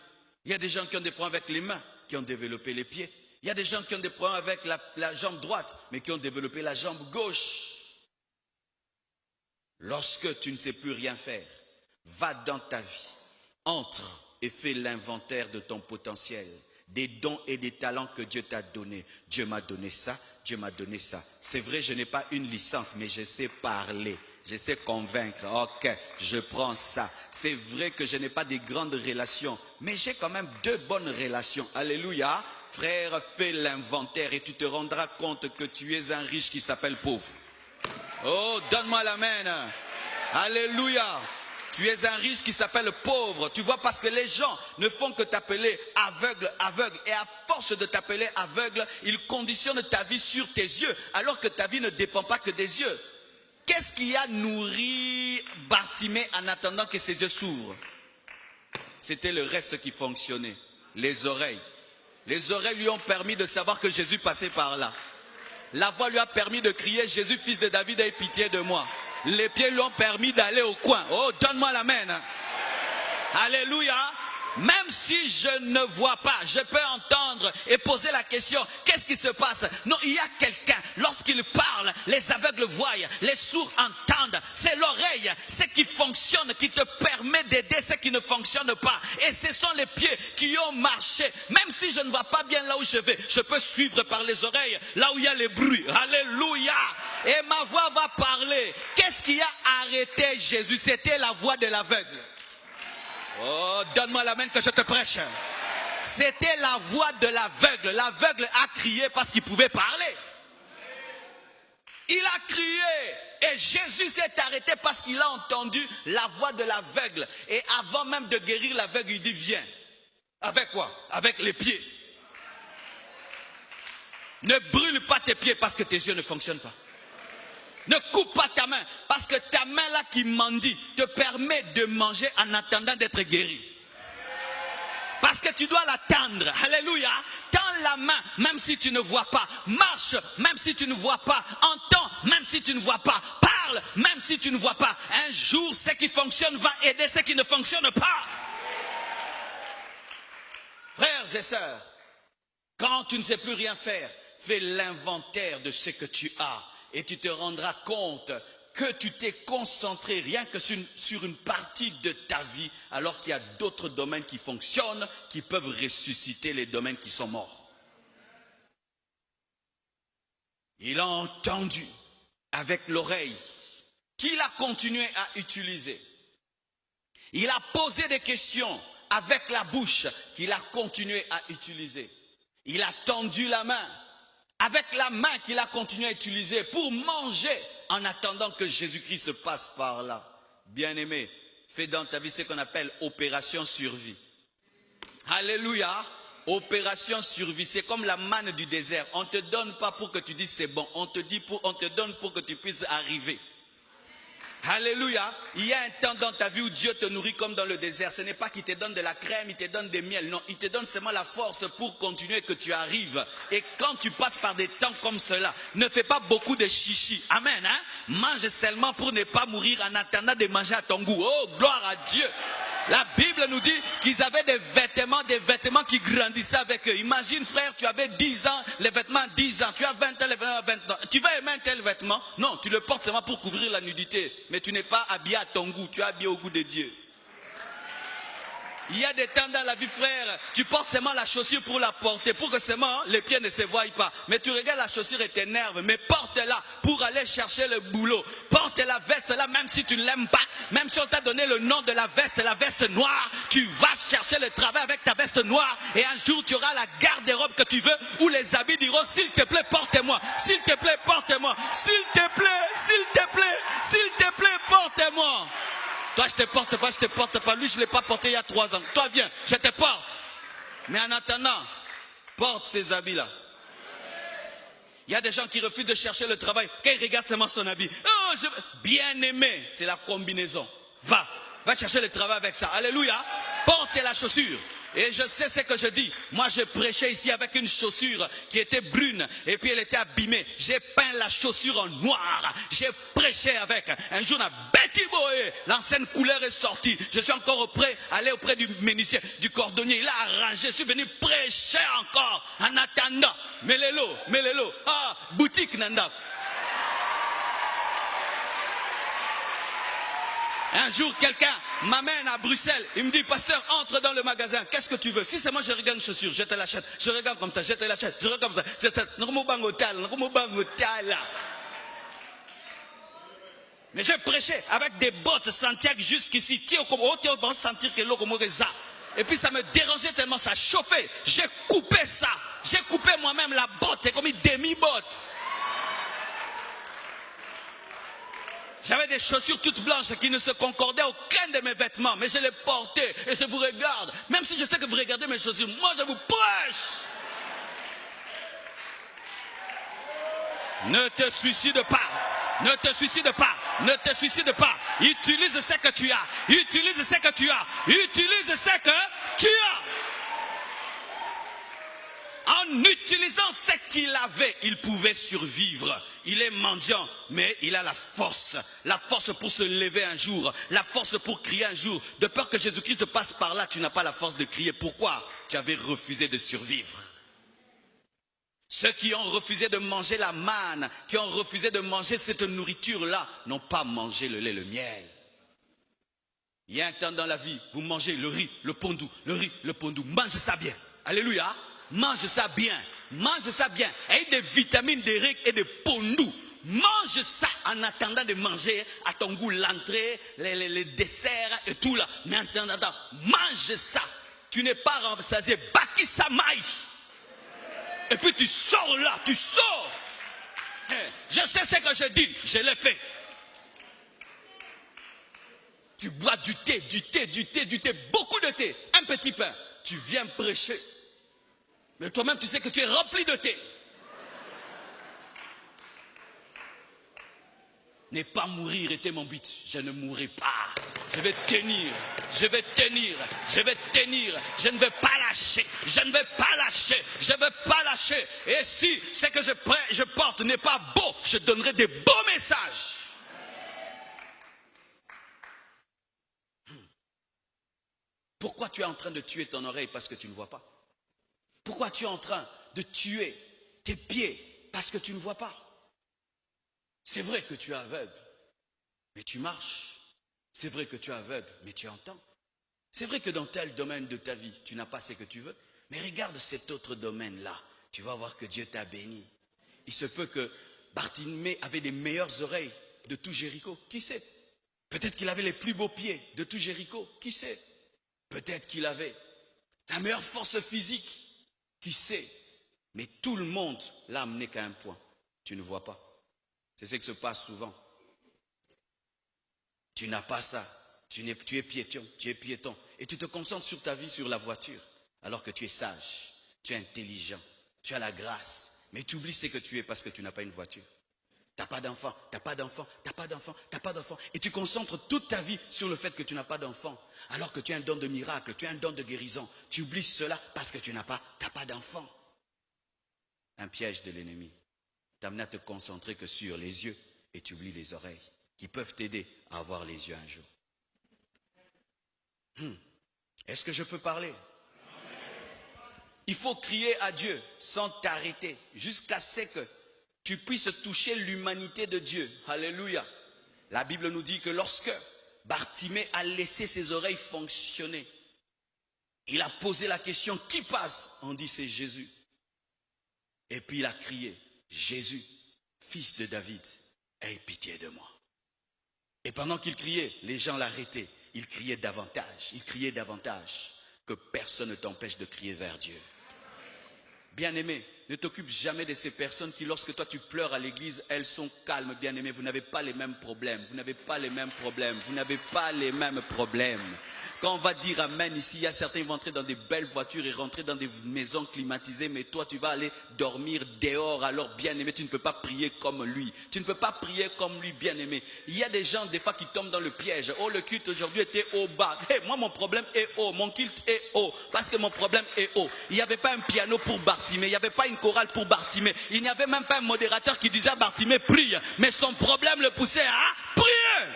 Il y a des gens qui ont des problèmes avec les mains, qui ont développé les pieds. Il y a des gens qui ont des problèmes avec la jambe droite, mais qui ont développé la jambe gauche. Lorsque tu ne sais plus rien faire, va dans ta vie, entre et fais l'inventaire de ton potentiel, des dons et des talents que Dieu t'a donnés. Dieu m'a donné ça, Dieu m'a donné ça. C'est vrai, je n'ai pas une licence, mais je sais parler, je sais convaincre. Ok, je prends ça. C'est vrai que je n'ai pas des grandes relations, mais j'ai quand même 2 bonnes relations. Alléluia. Frère, fais l'inventaire et tu te rendras compte que tu es un riche qui s'appelle pauvre. Oh, donne-moi l'amen. Alléluia. Tu es un riche qui s'appelle pauvre. Tu vois, parce que les gens ne font que t'appeler aveugle, aveugle. Et à force de t'appeler aveugle, ils conditionnent ta vie sur tes yeux, alors que ta vie ne dépend pas que des yeux. Qu'est-ce qui a nourri Bartimée en attendant que ses yeux s'ouvrent? C'était le reste qui fonctionnait. Les oreilles. Les oreilles lui ont permis de savoir que Jésus passait par là. La voix lui a permis de crier, Jésus, fils de David, aie pitié de moi. Les pieds lui ont permis d'aller au coin. Oh, donne-moi l'amen. Alléluia. Même si je ne vois pas, je peux entendre et poser la question, qu'est-ce qui se passe? Non, il y a quelqu'un, lorsqu'il parle, les aveugles voient, les sourds entendent. C'est l'oreille, ce qui fonctionne, qui te permet d'aider ce qui ne fonctionne pas. Et ce sont les pieds qui ont marché. Même si je ne vois pas bien là où je vais, je peux suivre par les oreilles, là où il y a les bruits. Alléluia. Et ma voix va parler. Qu'est-ce qui a arrêté Jésus? C'était la voix de l'aveugle. Oh, donne-moi la main que je te prêche. C'était la voix de l'aveugle. L'aveugle a crié parce qu'il pouvait parler. Il a crié. Et Jésus s'est arrêté parce qu'il a entendu la voix de l'aveugle. Et avant même de guérir l'aveugle, il dit viens. Avec quoi? Avec les pieds. Ne brûle pas tes pieds parce que tes yeux ne fonctionnent pas. Ne coupe pas ta main, parce que ta main là qui mendie te permet de manger en attendant d'être guéri. Parce que tu dois la tendre. Alléluia. Tends la main, même si tu ne vois pas. Marche, même si tu ne vois pas. Entends, même si tu ne vois pas. Parle, même si tu ne vois pas. Un jour, ce qui fonctionne va aider ce qui ne fonctionne pas. Frères et sœurs, quand tu ne sais plus rien faire, fais l'inventaire de ce que tu as. Et tu te rendras compte que tu t'es concentré rien que sur une partie de ta vie, alors qu'il y a d'autres domaines qui fonctionnent, qui peuvent ressusciter les domaines qui sont morts. Il a entendu avec l'oreille, qu'il a continué à utiliser. Il a posé des questions avec la bouche, qu'il a continué à utiliser. Il a tendu la main. Avec la main qu'il a continué à utiliser pour manger en attendant que Jésus-Christ passe par là. Bien-aimé, fais dans ta vie ce qu'on appelle opération survie. Alléluia. Opération survie, c'est comme la manne du désert. On ne te donne pas pour que tu dises c'est bon. On te donne pour que tu puisses arriver. Alléluia. Il y a un temps dans ta vie où Dieu te nourrit comme dans le désert. Ce n'est pas qu'il te donne de la crème, il te donne des miels. Non, il te donne seulement la force pour continuer que tu arrives. Et quand tu passes par des temps comme cela, ne fais pas beaucoup de chichi. Amen. Hein? Mange seulement pour ne pas mourir en attendant de manger à ton goût. Oh, gloire à Dieu. La Bible nous dit qu'ils avaient des vêtements qui grandissaient avec eux. Imagine frère, tu avais 10 ans, les vêtements 10 ans, tu as 20 ans, les vêtements 20 ans. Tu vas aimer un tel vêtement? Non, tu le portes seulement pour couvrir la nudité. Mais tu n'es pas habillé à ton goût, tu es habillé au goût de Dieu. Il y a des temps dans la vie, frère, tu portes seulement la chaussure pour la porter, pour que seulement les pieds ne se voient pas. Mais tu regardes la chaussure et t'énerve, mais porte-la pour aller chercher le boulot. Porte la veste là, même si tu ne l'aimes pas, même si on t'a donné le nom de la veste noire, tu vas chercher le travail avec ta veste noire et un jour tu auras la garde-robe que tu veux où les habits diront, s'il te plaît, porte-moi, s'il te plaît, porte-moi, s'il te plaît, s'il te plaît, s'il te plaît, porte-moi. Toi, je te porte pas, je te porte pas. Lui, je ne l'ai pas porté il y a 3 ans. Toi, viens, je te porte. Mais en attendant, porte ces habits-là. Il y a des gens qui refusent de chercher le travail. Quand ils regardent seulement son habit. Oh, bien aimé, c'est la combinaison. Va chercher le travail avec ça. Alléluia. Porte la chaussure. Et je sais ce que je dis. Moi, je prêchais ici avec une chaussure qui était brune et puis elle était abîmée. J'ai peint la chaussure en noir. J'ai prêché avec. Un jour, on a Betty Boé. L'ancienne couleur est sortie. Je suis encore allé auprès du menuisier, du cordonnier. Il a arrangé. Je suis venu prêcher encore en attendant. Melelo. Ah, boutique Nanda. Un jour, quelqu'un m'amène à Bruxelles. Il me dit, pasteur, entre dans le magasin. Qu'est-ce que tu veux? Si c'est moi, je regarde une chaussure, je te l'achète. Je regarde comme ça, je te l'achète. Je regarde comme ça. Mais j'ai prêché avec des bottes Santiago jusqu'ici. Sentir que l'eau et puis ça me dérangeait tellement, ça chauffait. J'ai coupé ça. J'ai coupé moi-même la botte. Et comme une demi-botte. J'avais des chaussures toutes blanches qui ne se concordaient à aucun de mes vêtements. Mais je les portais et je vous regarde. Même si je sais que vous regardez mes chaussures, moi je vous prêche. Ne te suicide pas. Ne te suicide pas. Ne te suicide pas. Utilise ce que tu as. Utilise ce que tu as. Utilise ce que tu as. En utilisant ce qu'il avait, il pouvait survivre. Il est mendiant, mais il a la force. La force pour se lever un jour. La force pour crier un jour. De peur que Jésus-Christ passe par là, tu n'as pas la force de crier. Pourquoi? Tu avais refusé de survivre. Ceux qui ont refusé de manger la manne, qui ont refusé de manger cette nourriture-là, n'ont pas mangé le lait, le miel. Il y a un temps dans la vie, vous mangez le riz, le pondou, mange ça bien. Alléluia. Mange ça bien. Mange ça bien. Et des vitamines, des riz et des pondou. Mange ça en attendant de manger à ton goût l'entrée, les desserts et tout là. Mais en attendant, mange ça. Tu n'es pas remplacé. Baki ça maï. Et puis tu sors là, tu sors. Je sais ce que je dis, je l'ai fait. Tu bois du thé, beaucoup de thé, un petit pain. Tu viens prêcher. Mais toi-même, tu sais que tu es rempli de thé. Ne pas mourir était mon but. Je ne mourrai pas. Je vais tenir. Je vais tenir. Je vais tenir. Je ne vais pas lâcher. Je ne vais pas lâcher. Je ne vais pas lâcher. Et si ce que je porte n'est pas beau, je donnerai des beaux messages. Pourquoi tu es en train de tuer ton oreille parce que tu ne vois pas? Pourquoi tu es en train de tuer tes pieds parce que tu ne vois pas? C'est vrai que tu es aveugle, mais tu marches. C'est vrai que tu es aveugle, mais tu entends. C'est vrai que dans tel domaine de ta vie, tu n'as pas ce que tu veux. Mais regarde cet autre domaine-là. Tu vas voir que Dieu t'a béni. Il se peut que Bartimée avait les meilleures oreilles de tout Jéricho. Qui sait? Peut-être qu'il avait les plus beaux pieds de tout Jéricho. Qui sait? Peut-être qu'il avait la meilleure force physique. Qui sait? Mais tout le monde l'a amené qu'à un point. Tu ne vois pas. C'est ce qui se passe souvent. Tu n'as pas ça. Tu es piéton. Et tu te concentres sur ta vie, sur la voiture. Alors que tu es sage, tu es intelligent, tu as la grâce. Mais tu oublies ce que tu es parce que tu n'as pas une voiture. T'as pas d'enfant, t'as pas d'enfant, t'as pas d'enfant, t'as pas d'enfant. Et tu concentres toute ta vie sur le fait que tu n'as pas d'enfant. Alors que tu as un don de miracle, tu as un don de guérison. Tu oublies cela parce que tu n'as pas d'enfant. Un piège de l'ennemi. T'amène à te concentrer que sur les yeux et tu oublies les oreilles qui peuvent t'aider à avoir les yeux un jour. Est-ce que je peux parler? Il faut crier à Dieu sans t'arrêter jusqu'à ce que tu puisses toucher l'humanité de Dieu. Alléluia. La Bible nous dit que lorsque Bartimée a laissé ses oreilles fonctionner, il a posé la question, qui passe? On dit c'est Jésus. Et puis il a crié, Jésus, fils de David, aie pitié de moi. Et pendant qu'il criait, les gens l'arrêtaient. Il criait davantage, que personne ne t'empêche de crier vers Dieu. Bien-aimé, ne t'occupe jamais de ces personnes qui, lorsque toi tu pleures à l'église, elles sont calmes, bien-aimé. Vous n'avez pas les mêmes problèmes, Quand on va dire amen ici, il y a certains qui vont entrer dans des belles voitures et rentrer dans des maisons climatisées, mais toi tu vas aller dormir dehors. Alors bien-aimé, tu ne peux pas prier comme lui. Bien-aimé. Il y a des gens des fois qui tombent dans le piège. Oh, le culte aujourd'hui était au bas. Hey, moi mon problème est haut, mon culte est haut, parce que mon problème est haut. Il n'y avait pas un piano pour Bartimée, il n'y avait pas une chorale pour Bartimée, il n'y avait même pas un modérateur qui disait à Bartimée prie, mais son problème le poussait à prier.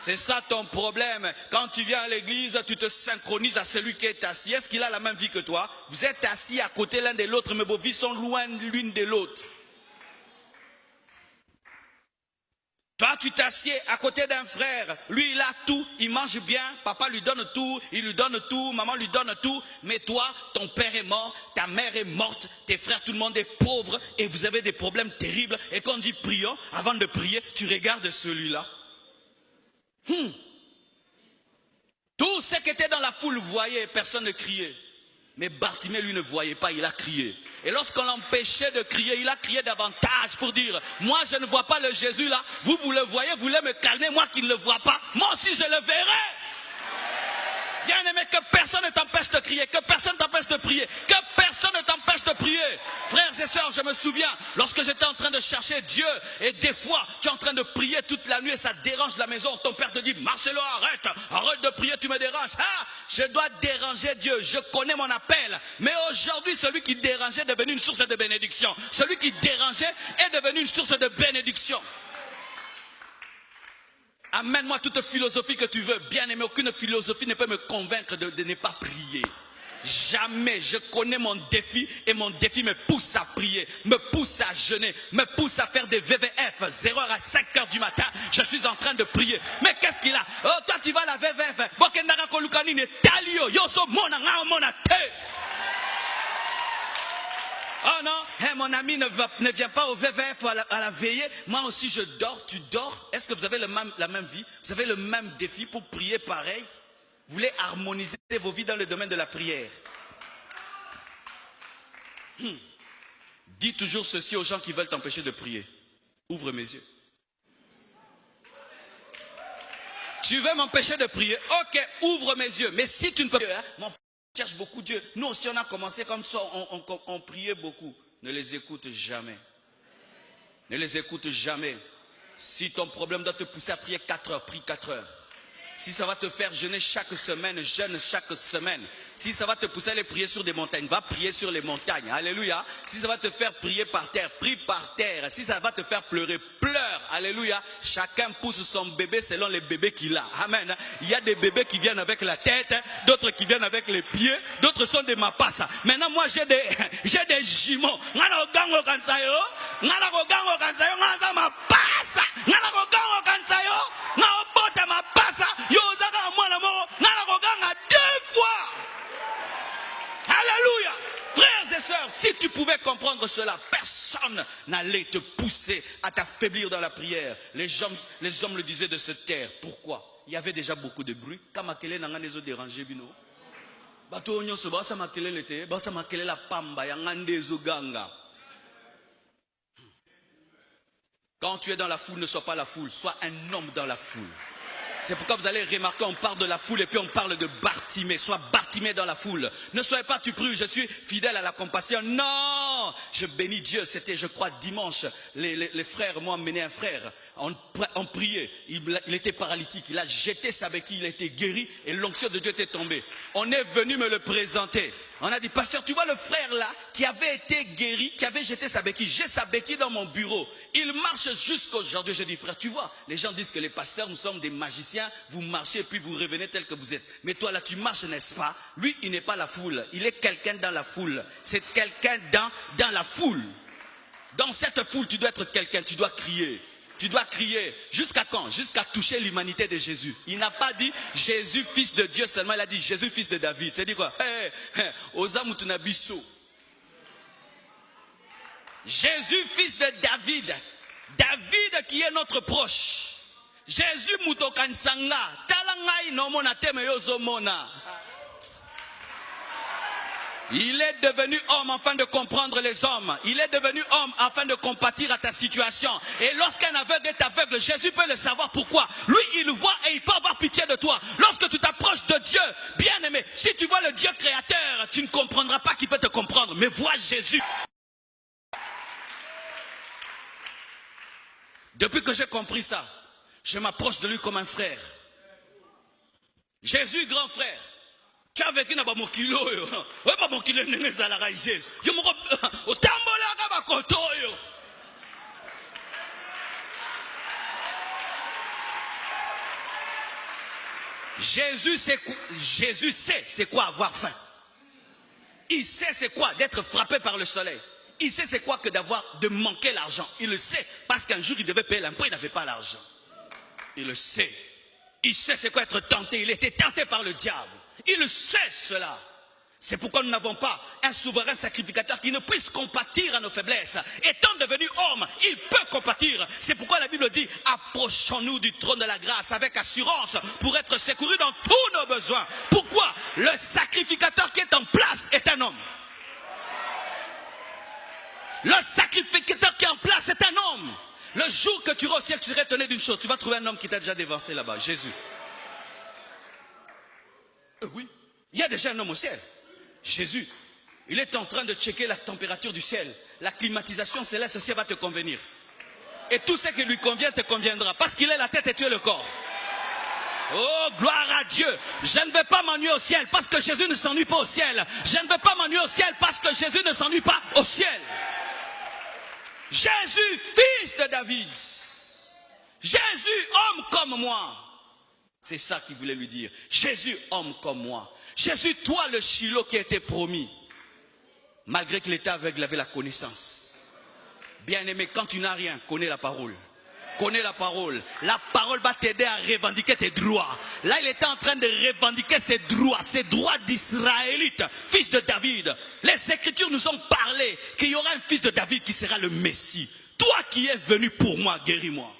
C'est ça ton problème. Quand tu viens à l'église, tu te synchronises à celui qui est assis. Est-ce qu'il a la même vie que toi? Vous êtes assis à côté l'un de l'autre, mais vos vies sont loin l'une de l'autre. Toi, tu t'assieds à côté d'un frère. Lui, il a tout, il mange bien. Papa lui donne tout, il lui donne tout, maman lui donne tout. Mais toi, ton père est mort, ta mère est morte, tes frères, tout le monde est pauvre et vous avez des problèmes terribles. Et quand on dit prions, avant de prier, tu regardes celui-là. Tous ceux qui étaient dans la foule voyaient, personne ne criait. Mais Bartimée, lui, ne voyait pas, il a crié. Et lorsqu'on l'empêchait de crier, il a crié davantage pour dire, moi je ne vois pas le Jésus là, vous le voyez, vous voulez me calmer, moi qui ne le vois pas, moi aussi je le verrai. Bien-aimé, que personne ne t'empêche de crier, que personne ne t'empêche de prier, que personne ne t'empêche de prier. Frères et sœurs, je me souviens, lorsque j'étais en train de chercher Dieu, et des fois, tu es en train de prier toute la nuit et ça dérange la maison. Ton père te dit, Marcelo, arrête de prier, tu me déranges. Ah, je dois déranger Dieu, je connais mon appel. Mais aujourd'hui, celui qui dérangeait est devenu une source de bénédiction. Celui qui dérangeait est devenu une source de bénédiction. Amène-moi toute philosophie que tu veux. Bien aimé, aucune philosophie ne peut me convaincre de ne pas prier. Jamais. Je connais mon défi et mon défi me pousse à prier, me pousse à jeûner, me pousse à faire des VVF. 0h à 5h du matin, je suis en train de prier. Mais qu'est-ce qu'il a? Oh, toi tu vas à la VVF. Oh non, hey, mon ami ne vient pas au VVF à la veillée. Moi aussi je dors, tu dors. Est-ce que vous avez la même vie? Vous avez le même défi pour prier pareil? Vous voulez harmoniser vos vies dans le domaine de la prière. Dis toujours ceci aux gens qui veulent t'empêcher de prier. Ouvre mes yeux. Tu veux m'empêcher de prier? Ok, ouvre mes yeux. Mais si tu ne peux pas, mon frère cherche beaucoup Dieu. Nous aussi on a commencé comme ça, on priait beaucoup. Ne les écoute jamais. Ne les écoute jamais. Si ton problème doit te pousser à prier 4 heures, prie 4 heures. Si ça va te faire jeûner chaque semaine, jeûne chaque semaine. Si ça va te pousser à aller prier sur des montagnes, va prier sur les montagnes. Alléluia. Si ça va te faire prier par terre, prie par terre. Si ça va te faire pleurer, pleure. Alléluia. Chacun pousse son bébé selon les bébés qu'il a. Amen. Il y a des bébés qui viennent avec la tête, d'autres qui viennent avec les pieds, d'autres sont des mapas. Maintenant, moi, j'ai des jumeaux. Alléluia. Frères et sœurs, si tu pouvais comprendre cela, personne n'allait te pousser à t'affaiblir dans la prière. Les hommes le disaient de se taire. Pourquoi? Il y avait déjà beaucoup de bruit. Quand tu es dans la foule, ne sois pas la foule, sois un homme dans la foule. C'est pourquoi vous allez remarquer, on parle de la foule et puis on parle de Bartimée. Sois Bartimée dans la foule. Ne soyez pas tu pries, je suis fidèle à la compassion. Non, je bénis Dieu. C'était, je crois, dimanche. Les frères m'ont amené un frère. On priait. Il était paralytique. Il a jeté sa béquille. Il a été guéri et l'onction de Dieu était tombée. On est venu me le présenter. On a dit, pasteur, tu vois le frère là qui avait été guéri, qui avait jeté sa béquille. J'ai sa béquille dans mon bureau. Il marche jusqu'aujourd'hui. Je dis, frère, tu vois, les gens disent que les pasteurs, nous sommes des magiciens. Vous marchez puis vous revenez tel que vous êtes. Mais toi là, tu marches, n'est-ce pas? Lui, il n'est pas la foule. Il est quelqu'un dans la foule. C'est quelqu'un dans la foule. Dans cette foule, tu dois être quelqu'un. Tu dois crier. Tu dois crier. Jusqu'à quand? Jusqu'à toucher l'humanité de Jésus. Il n'a pas dit Jésus, fils de Dieu seulement. Il a dit Jésus, fils de David. C'est dit quoi? Jésus, fils de David. David qui est notre proche. Jésus, mutokansanga. Talangai no mona teme yozo mona. Il est devenu homme afin de comprendre les hommes. Il est devenu homme afin de compatir à ta situation. Et lorsqu'un aveugle est aveugle, Jésus peut le savoir pourquoi. Lui, il voit et il peut avoir pitié de toi. Lorsque tu t'approches de Dieu, bien aimé, si tu vois le Dieu créateur, tu ne comprendras pas qu'il peut te comprendre. Mais vois Jésus. Depuis que j'ai compris ça, je m'approche de lui comme un frère. Jésus, grand frère. Tu as vécu dans mon kilo, ouais, pas mon kilo, n'est-ce pas la Jésus. Je me au tambola, ma koto. Jésus sait c'est quoi avoir faim. Il sait c'est quoi d'être frappé par le soleil. Il sait c'est quoi que de manquer l'argent. Il le sait parce qu'un jour il devait payer l'impôt, il n'avait pas l'argent. Il le sait. Il sait c'est quoi être tenté. Il était tenté par le diable. Il sait cela. C'est pourquoi nous n'avons pas un souverain sacrificateur qui ne puisse compatir à nos faiblesses. Étant devenu homme, il peut compatir. C'est pourquoi la Bible dit, approchons-nous du trône de la grâce avec assurance pour être secourus dans tous nos besoins. Pourquoi? Le sacrificateur qui est en place est un homme. Le sacrificateur qui est en place est un homme. Le jour que tu iras au ciel, tu seras étonné d'une chose. Tu vas trouver un homme qui t'a déjà dévancé là-bas, Jésus. Oui, il y a déjà un homme au ciel. Jésus, il est en train de checker la température du ciel. La climatisation céleste, ceci va te convenir. Et tout ce qui lui convient te conviendra. Parce qu'il est la tête et tu es le corps. Oh, gloire à Dieu. Je ne vais pas m'ennuyer au ciel parce que Jésus ne s'ennuie pas au ciel. Je ne vais pas m'ennuyer au ciel parce que Jésus ne s'ennuie pas au ciel. Jésus, fils de David. Jésus, homme comme moi. C'est ça qu'il voulait lui dire. Jésus, homme comme moi. Jésus, toi le Shiloh qui a été promis. Malgré qu'il était aveugle, il avait la connaissance. Bien aimé, quand tu n'as rien, connais la parole. Connais la parole. La parole va t'aider à revendiquer tes droits. Là, il était en train de revendiquer ses droits d'Israélite, fils de David. Les Écritures nous ont parlé qu'il y aura un fils de David qui sera le Messie. Toi qui es venu pour moi, guéris-moi.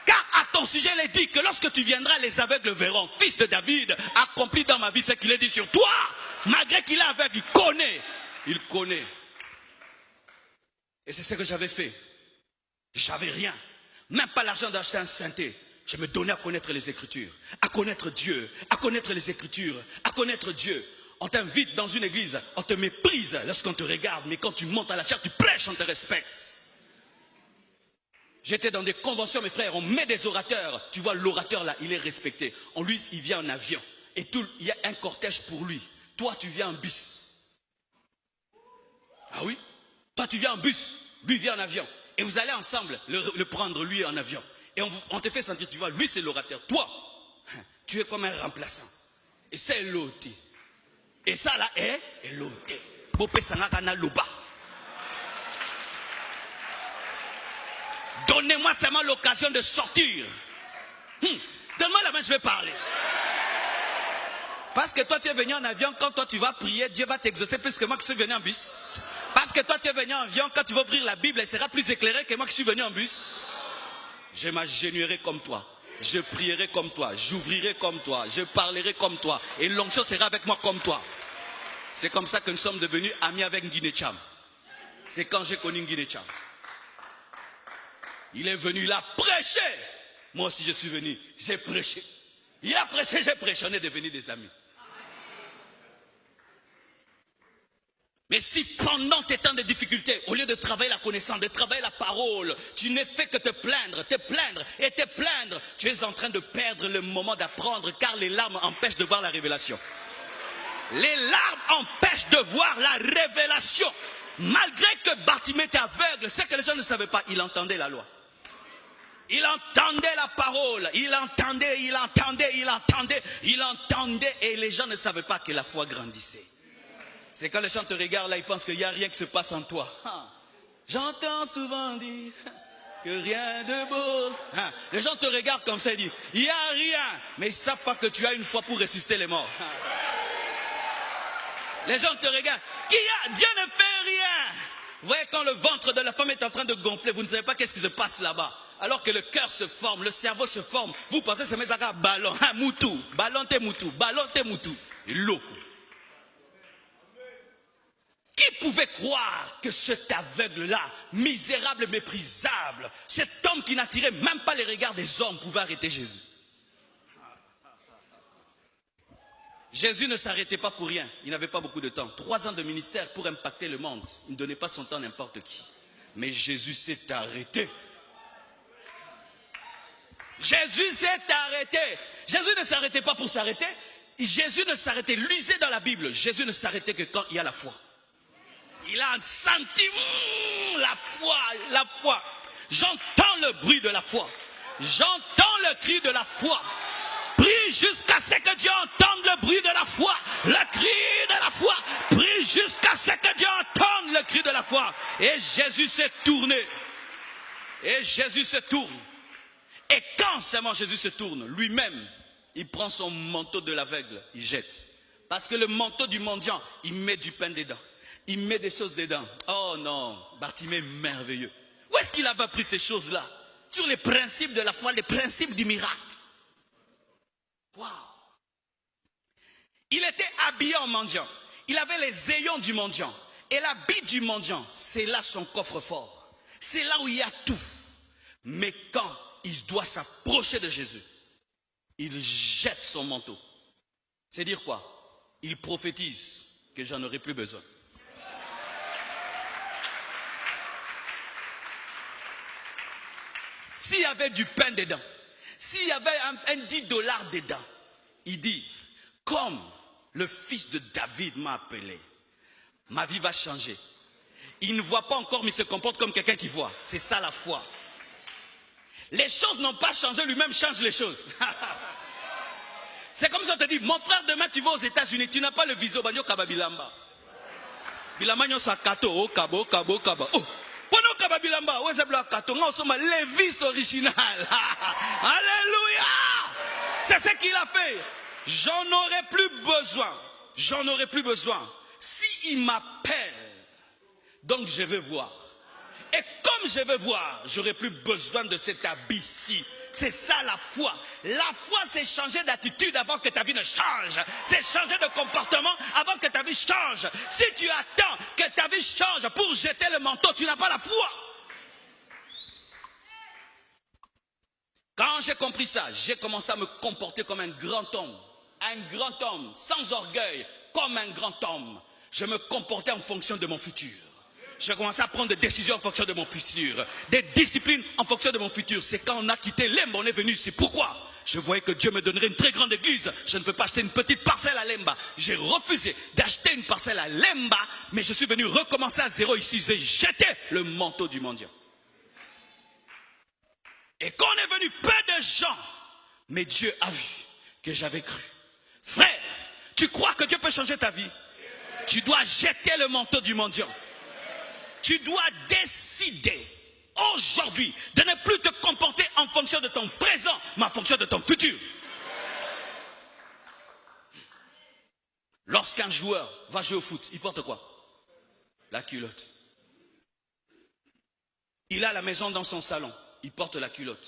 Car à ton sujet, il est dit que lorsque tu viendras, les aveugles verront. Fils de David, accompli dans ma vie ce qu'il est dit sur toi. Malgré qu'il est aveugle, il connaît. Il connaît. Et c'est ce que j'avais fait. J'avais rien. Même pas l'argent d'acheter un synthé. Je me donnais à connaître les Écritures. À connaître Dieu. À connaître les Écritures. À connaître Dieu. On t'invite dans une église. On te méprise lorsqu'on te regarde. Mais quand tu montes à la chair, tu prêches, on te respecte. J'étais dans des conventions, mes frères, on met des orateurs. Tu vois, l'orateur là, il est respecté. Il vient en avion. Et il y a un cortège pour lui. Toi, tu viens en bus. Ah oui? Toi, tu viens en bus. Lui, il vient en avion. Et vous allez ensemble le prendre, lui, en avion. Et on te fait sentir, tu vois, lui, c'est l'orateur. Toi, tu es comme un remplaçant. Et c'est l'autre. Et ça là est l'autre. Bopé Sangakana Luba. Donnez-moi seulement l'occasion de sortir. Donne-moi la main, je vais parler. Parce que toi tu es venu en avion, quand toi tu vas prier, Dieu va t'exaucer plus que moi qui suis venu en bus. Parce que toi tu es venu en avion, quand tu vas ouvrir la Bible, elle sera plus éclairée que moi qui suis venu en bus. Je m'agenouillerai comme toi. Je prierai comme toi. J'ouvrirai comme toi. Je parlerai comme toi. Et l'onction sera avec moi comme toi. C'est comme ça que nous sommes devenus amis avec Nguine Cham. C'est quand j'ai connu Nguine Cham. Il est venu, il a prêché. Moi aussi je suis venu, j'ai prêché. Il a prêché, j'ai prêché, on est devenus des amis. Mais si pendant tes temps de difficulté, au lieu de travailler la connaissance, de travailler la parole, tu ne fais que te plaindre, tu es en train de perdre le moment d'apprendre, car les larmes empêchent de voir la révélation. Les larmes empêchent de voir la révélation. Malgré que Bartimée était aveugle, c'est que les gens ne savaient pas, il entendait la loi. Il entendait la parole, il entendait, et les gens ne savaient pas que la foi grandissait. C'est quand les gens te regardent là, ils pensent qu'il n'y a rien qui se passe en toi. J'entends souvent dire que rien de beau. Les gens te regardent comme ça et disent, il n'y a rien. Mais ils ne savent pas que tu as une foi pour ressusciter les morts. Les gens te regardent, Dieu ne fait rien. Vous voyez, quand le ventre de la femme est en train de gonfler, vous ne savez pas qu'est-ce qui se passe là-bas. Alors que le cœur se forme, le cerveau se forme. Vous pensez que c'est un ballon. Moutou, ballon te moutou. Loco. Qui pouvait croire que cet aveugle-là, misérable, méprisable, cet homme qui n'attirait même pas les regards des hommes, pouvait arrêter Jésus? Jésus ne s'arrêtait pas pour rien. Il n'avait pas beaucoup de temps. 3 ans de ministère pour impacter le monde. Il ne donnait pas son temps à n'importe qui. Mais Jésus s'est arrêté. Jésus s'est arrêté. Jésus ne s'arrêtait pas pour s'arrêter. Jésus ne s'arrêtait, lisez dans la Bible, Jésus ne s'arrêtait que quand il y a la foi. Il a senti la foi. J'entends le bruit de la foi. J'entends le cri de la foi. Prie jusqu'à ce que Dieu entende le bruit de la foi. Le cri de la foi. Prie jusqu'à ce que Dieu entende le cri de la foi. Et Jésus s'est tourné. Et quand seulement Jésus se tourne, lui-même, il prend son manteau de l'aveugle, il jette. Parce que le manteau du mendiant, il met du pain dedans. Il met des choses dedans. Oh non, Bartimée merveilleux. Où est-ce qu'il avait appris ces choses-là? Sur les principes de la foi, les principes du miracle. Wow. Il était habillé en mendiant. Il avait les ayons du mendiant. Et l'habit du mendiant, c'est là son coffre-fort. C'est là où il y a tout. Mais quand il doit s'approcher de Jésus, il jette son manteau. C'est dire quoi? Il prophétise que j'en aurai plus besoin. S'il y avait du pain dedans, s'il y avait un $10 dedans, il dit, comme le fils de David m'a appelé, ma vie va changer. Il ne voit pas encore, mais il se comporte comme quelqu'un qui voit. C'est ça la foi. Les choses n'ont pas changé, lui-même change les choses. C'est comme si on te dit, mon frère, demain tu vas aux États-Unis, tu n'as pas le visa au Banyo Kababilamba. Bilamba nyo sa kato, oh, kabo. Oh, pono Kababilamba, ouais, c'est blanc kato, on sommes les vis originales. Alléluia! C'est ce qu'il a fait. J'en aurai plus besoin. S'il m'appelle, donc je vais voir. Et comme je veux voir, j'aurai plus besoin de cet habit-ci. C'est ça la foi. La foi, c'est changer d'attitude avant que ta vie ne change. C'est changer de comportement avant que ta vie change. Si tu attends que ta vie change pour jeter le manteau, tu n'as pas la foi. Quand j'ai compris ça, j'ai commencé à me comporter comme un grand homme. Un grand homme, sans orgueil, comme un grand homme. Je me comportais en fonction de mon futur. J'ai commencé à prendre des décisions en fonction de mon futur. Des disciplines en fonction de mon futur. C'est quand on a quitté Lemba, on est venu. C'est pourquoi je voyais que Dieu me donnerait une très grande église. Je ne peux pas acheter une petite parcelle à Lemba. J'ai refusé d'acheter une parcelle à Lemba. Mais je suis venu recommencer à zéro ici. J'ai jeté le manteau du mendiant. Et quand on est venu, peu de gens. Mais Dieu a vu que j'avais cru. Frère, tu crois que Dieu peut changer ta vie? Tu dois jeter le manteau du mendiant. Tu dois décider aujourd'hui de ne plus te comporter en fonction de ton présent, mais en fonction de ton futur. Lorsqu'un joueur va jouer au foot, il porte quoi? La culotte. Il a la maison dans son salon, il porte la culotte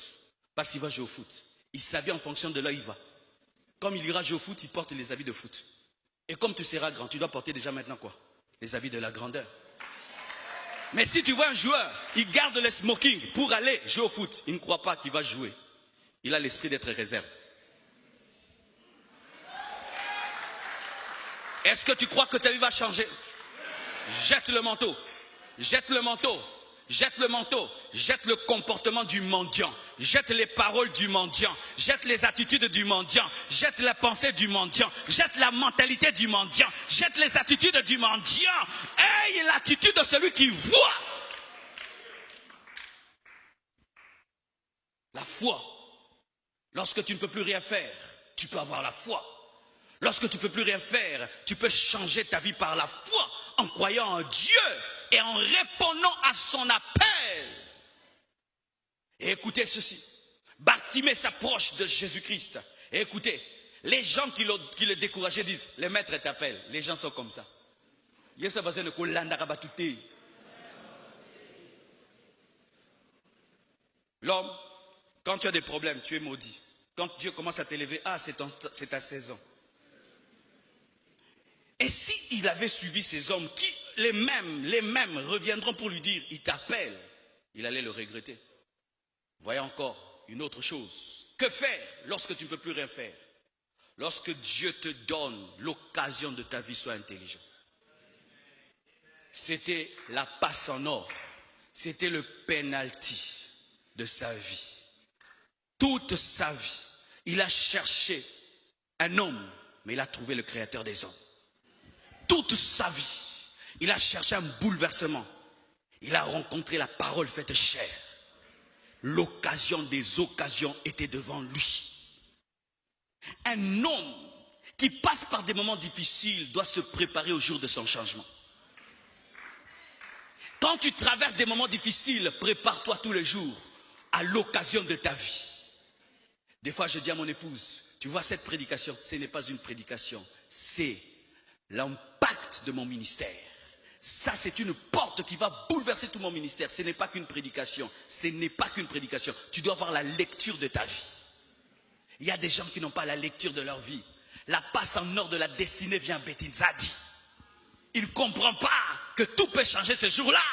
parce qu'il va jouer au foot. Il s'habille en fonction de là où il va. Comme il ira jouer au foot, il porte les habits de foot. Et comme tu seras grand, tu dois porter déjà maintenant quoi? Les habits de la grandeur. Mais si tu vois un joueur, il garde le smoking pour aller jouer au foot. Il ne croit pas qu'il va jouer. il a l'esprit d'être réserve. Est-ce que tu crois que ta vie va changer? Jette le manteau. Jette le manteau. Jette le manteau. Jette le comportement du mendiant. Jette les paroles du mendiant. Jette les attitudes du mendiant. Jette la pensée du mendiant. Jette la mentalité du mendiant. Jette les attitudes du mendiant. Aie l'attitude de celui qui voit. La foi. Lorsque tu ne peux plus rien faire, tu peux avoir la foi. Lorsque tu ne peux plus rien faire, tu peux changer ta vie par la foi, en croyant en Dieu et en répondant à son appel. Et écoutez ceci, Bartimée s'approche de Jésus-Christ. Et écoutez, les gens qui le décourageaient disent, les maîtres t'appellent. Les gens sont comme ça. L'homme, quand tu as des problèmes, tu es maudit. Quand Dieu commence à t'élever, ah, c'est ta saison. Et s'il avait suivi ces hommes qui, les mêmes reviendront pour lui dire, il t'appelle, il allait le regretter. Voyez encore une autre chose. Que faire lorsque tu ne peux plus rien faire? Lorsque Dieu te donne l'occasion de ta vie, sois intelligent. C'était la passe en or. C'était le penalty de sa vie. Toute sa vie, il a cherché un homme, mais il a trouvé le créateur des hommes. Toute sa vie, il a cherché un bouleversement. Il a rencontré la parole faite chair. L'occasion des occasions était devant lui. Un homme qui passe par des moments difficiles doit se préparer au jour de son changement. Quand tu traverses des moments difficiles, prépare-toi tous les jours à l'occasion de ta vie. Des fois, je dis à mon épouse, tu vois cette prédication, ce n'est pas une prédication, c'est l'impact de mon ministère. Ça, c'est une porte qui va bouleverser tout mon ministère. Ce n'est pas qu'une prédication. Ce n'est pas qu'une prédication. Tu dois avoir la lecture de ta vie. Il y a des gens qui n'ont pas la lecture de leur vie. La passe en or de la destinée vient Betinzadi. Il ne comprend pas que tout peut changer ce jour-là.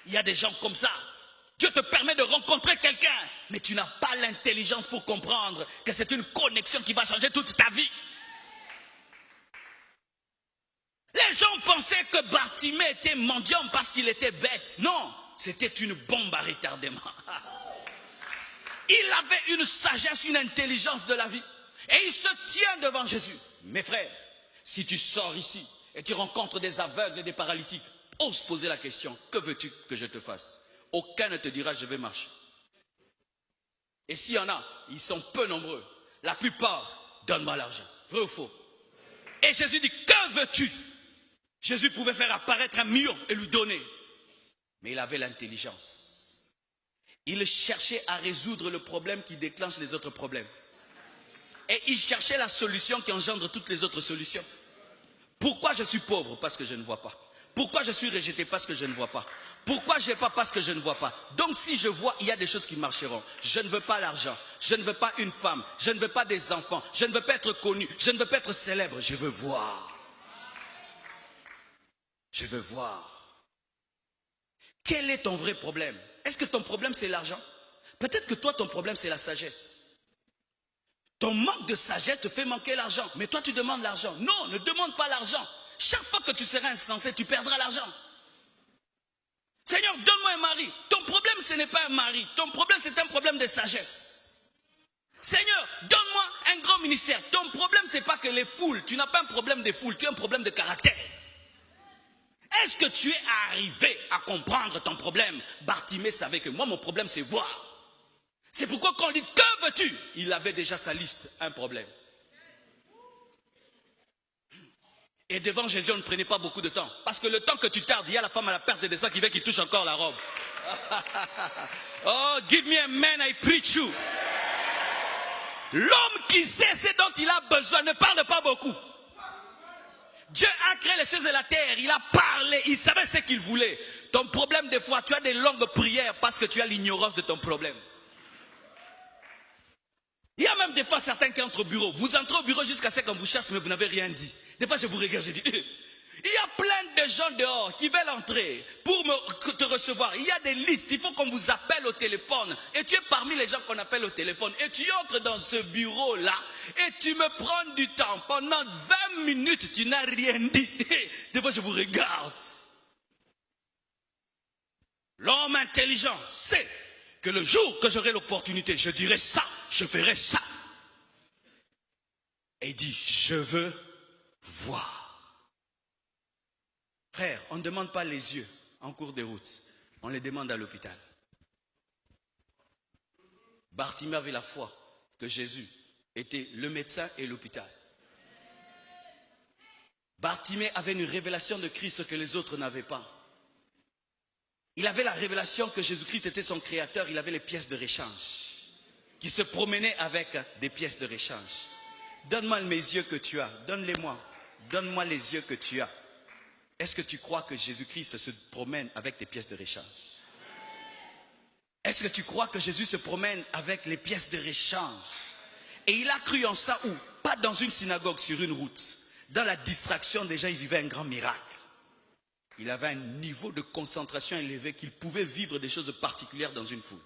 Il y a des gens comme ça. Dieu te permet de rencontrer quelqu'un, mais tu n'as pas l'intelligence pour comprendre que c'est une connexion qui va changer toute ta vie. Les gens pensaient que Bartimée était mendiant parce qu'il était bête. Non, c'était une bombe à retardement. Il avait une sagesse, une intelligence de la vie. Et il se tient devant Jésus. Mes frères, si tu sors ici et tu rencontres des aveugles et des paralytiques, ose poser la question, que veux-tu que je te fasse? Aucun ne te dira, je vais marcher. Et s'il y en a, ils sont peu nombreux. La plupart, donne-moi l'argent. Vrai ou faux? Et Jésus dit, que veux-tu? Jésus pouvait faire apparaître 1 million et lui donner. Mais il avait l'intelligence. Il cherchait à résoudre le problème qui déclenche les autres problèmes. Et il cherchait la solution qui engendre toutes les autres solutions. Pourquoi je suis pauvre? Parce que je ne vois pas. Pourquoi je suis rejeté? Parce que je ne vois pas. Pourquoi je n'ai pas? Parce que je ne vois pas. Donc si je vois, il y a des choses qui marcheront. Je ne veux pas l'argent. Je ne veux pas une femme. Je ne veux pas des enfants. Je ne veux pas être connu. Je ne veux pas être célèbre. Je veux voir. Je veux voir. Quel est ton vrai problème? Est-ce que ton problème c'est l'argent? Peut-être que toi ton problème c'est la sagesse. Ton manque de sagesse te fait manquer l'argent. Mais toi tu demandes l'argent. Non, ne demande pas l'argent. Chaque fois que tu seras insensé, tu perdras l'argent. Seigneur, donne-moi un mari. Ton problème ce n'est pas un mari. Ton problème c'est un problème de sagesse. Seigneur, donne-moi un grand ministère. Ton problème c'est pas que les foules. Tu n'as pas un problème de foules, tu as un problème de caractère. Est-ce que tu es arrivé à comprendre ton problème? Bartimée savait que moi, mon problème, c'est voir. C'est pourquoi quand on dit, que veux-tu? Il avait déjà sa liste, un problème. Et devant Jésus, on ne prenait pas beaucoup de temps. Parce que le temps que tu tardes, il y a la femme à la perte de sang qui veut qu'il touche encore la robe. Oh, give me a man, I preach you. L'homme qui sait ce dont il a besoin ne parle pas beaucoup. Dieu a créé les cieux et la terre, il a parlé, il savait ce qu'il voulait. Ton problème des fois, tu as des longues prières parce que tu as l'ignorance de ton problème. Il y a même des fois certains qui entrent au bureau. Vous entrez au bureau jusqu'à ce qu'on vous chasse mais vous n'avez rien dit. Des fois je vous regarde, je dis, Il y a plein de gens dehors qui veulent entrer pour te recevoir. Il y a des listes, il faut qu'on vous appelle au téléphone. Et tu es parmi les gens qu'on appelle au téléphone. Et tu entres dans ce bureau-là et tu me prends du temps. Pendant 20 minutes, tu n'as rien dit. Des fois, je vous regarde. L'homme intelligent sait que le jour que j'aurai l'opportunité, je dirai ça, je ferai ça. Et il dit, je veux voir. Frère, on ne demande pas les yeux en cours de route, on les demande à l'hôpital. Bartimée avait la foi que Jésus était le médecin et l'hôpital. Bartimée avait une révélation de Christ que les autres n'avaient pas. Il avait la révélation que Jésus-Christ était son créateur, il avait les pièces de rechange, qui se promenaient avec des pièces de rechange. Donne-moi mes yeux que tu as, donne-les-moi, donne-moi les yeux que tu as. Est-ce que tu crois que Jésus-Christ se promène avec des pièces de rechange? Est-ce que tu crois que Jésus se promène avec les pièces de rechange? Et il a cru en ça où? Pas dans une synagogue sur une route. Dans la distraction, déjà, il vivait un grand miracle. Il avait un niveau de concentration élevé qu'il pouvait vivre des choses particulières dans une foule.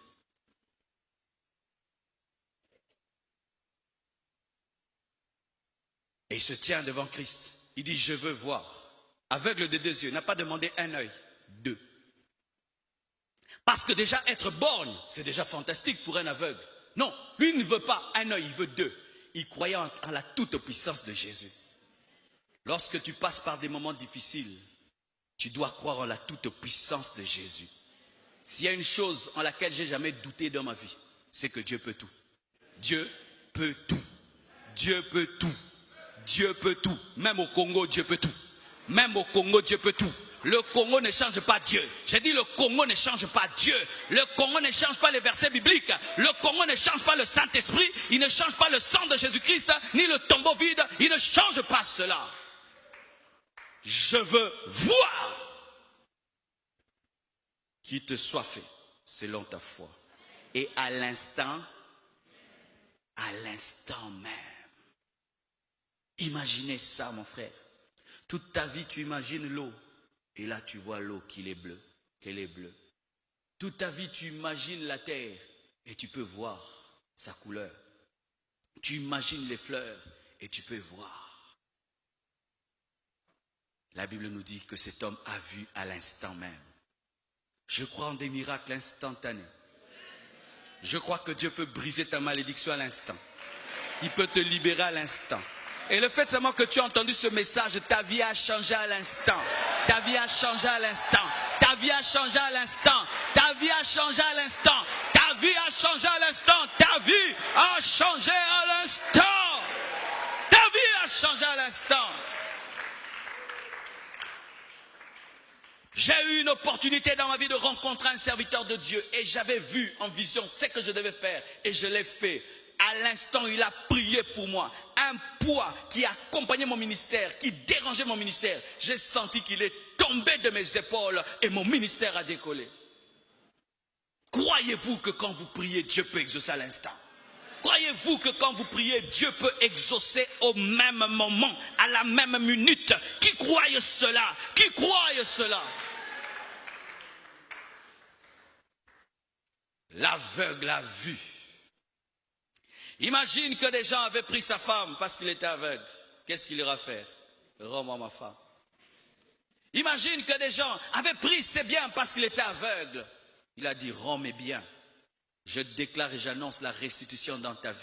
Et il se tient devant Christ. Il dit, je veux voir. Aveugle de 2 yeux, il n'a pas demandé 1 œil, 2. Parce que déjà être borgne, c'est déjà fantastique pour un aveugle. Non, lui ne veut pas 1 œil, il veut 2. Il croyait en la toute puissance de Jésus. Lorsque tu passes par des moments difficiles, tu dois croire en la toute puissance de Jésus. S'il y a une chose en laquelle j'ai jamais douté dans ma vie, c'est que Dieu peut tout. Dieu peut tout. Dieu peut tout. Dieu peut tout. Même au Congo, Dieu peut tout. Même au Congo, Dieu peut tout. Le Congo ne change pas Dieu. J'ai dit le Congo ne change pas Dieu. Le Congo ne change pas les versets bibliques. Le Congo ne change pas le Saint-Esprit. Il ne change pas le sang de Jésus-Christ, ni le tombeau vide. Il ne change pas cela. Je veux voir qu'il te soit fait selon ta foi. Et à l'instant même. Imaginez ça, mon frère. Toute ta vie, tu imagines l'eau. Et là, tu vois l'eau qu'elle est bleue. Toute ta vie, tu imagines la terre. Et tu peux voir sa couleur. Tu imagines les fleurs. Et tu peux voir. La Bible nous dit que cet homme a vu à l'instant même. Je crois en des miracles instantanés. Je crois que Dieu peut briser ta malédiction à l'instant. Qu'il peut te libérer à l'instant. Et le fait seulement que tu as entendu ce message, ta vie a changé à l'instant. Ta vie a changé à l'instant. Ta vie a changé à l'instant. Ta vie a changé à l'instant. Ta vie a changé à l'instant. Ta vie a changé à l'instant. Ta vie a changé à l'instant. J'ai eu une opportunité dans ma vie de rencontrer un serviteur de Dieu. Et j'avais vu en vision ce que je devais faire. Et je l'ai fait. À l'instant, il a prié pour moi. Un poids qui accompagnait mon ministère, qui dérangeait mon ministère. J'ai senti qu'il est tombé de mes épaules et mon ministère a décollé. Croyez-vous que quand vous priez, Dieu peut exaucer à l'instant? Croyez-vous que quand vous priez, Dieu peut exaucer au même moment, à la même minute? Qui croit cela? Qui croit cela? L'aveugle a vu. Imagine que des gens avaient pris sa femme parce qu'il était aveugle. Qu'est-ce qu'il ira faire? Rends-moi ma femme. Imagine que des gens avaient pris ses biens parce qu'il était aveugle. Il a dit, rends mes biens. Je déclare et j'annonce la restitution dans ta vie.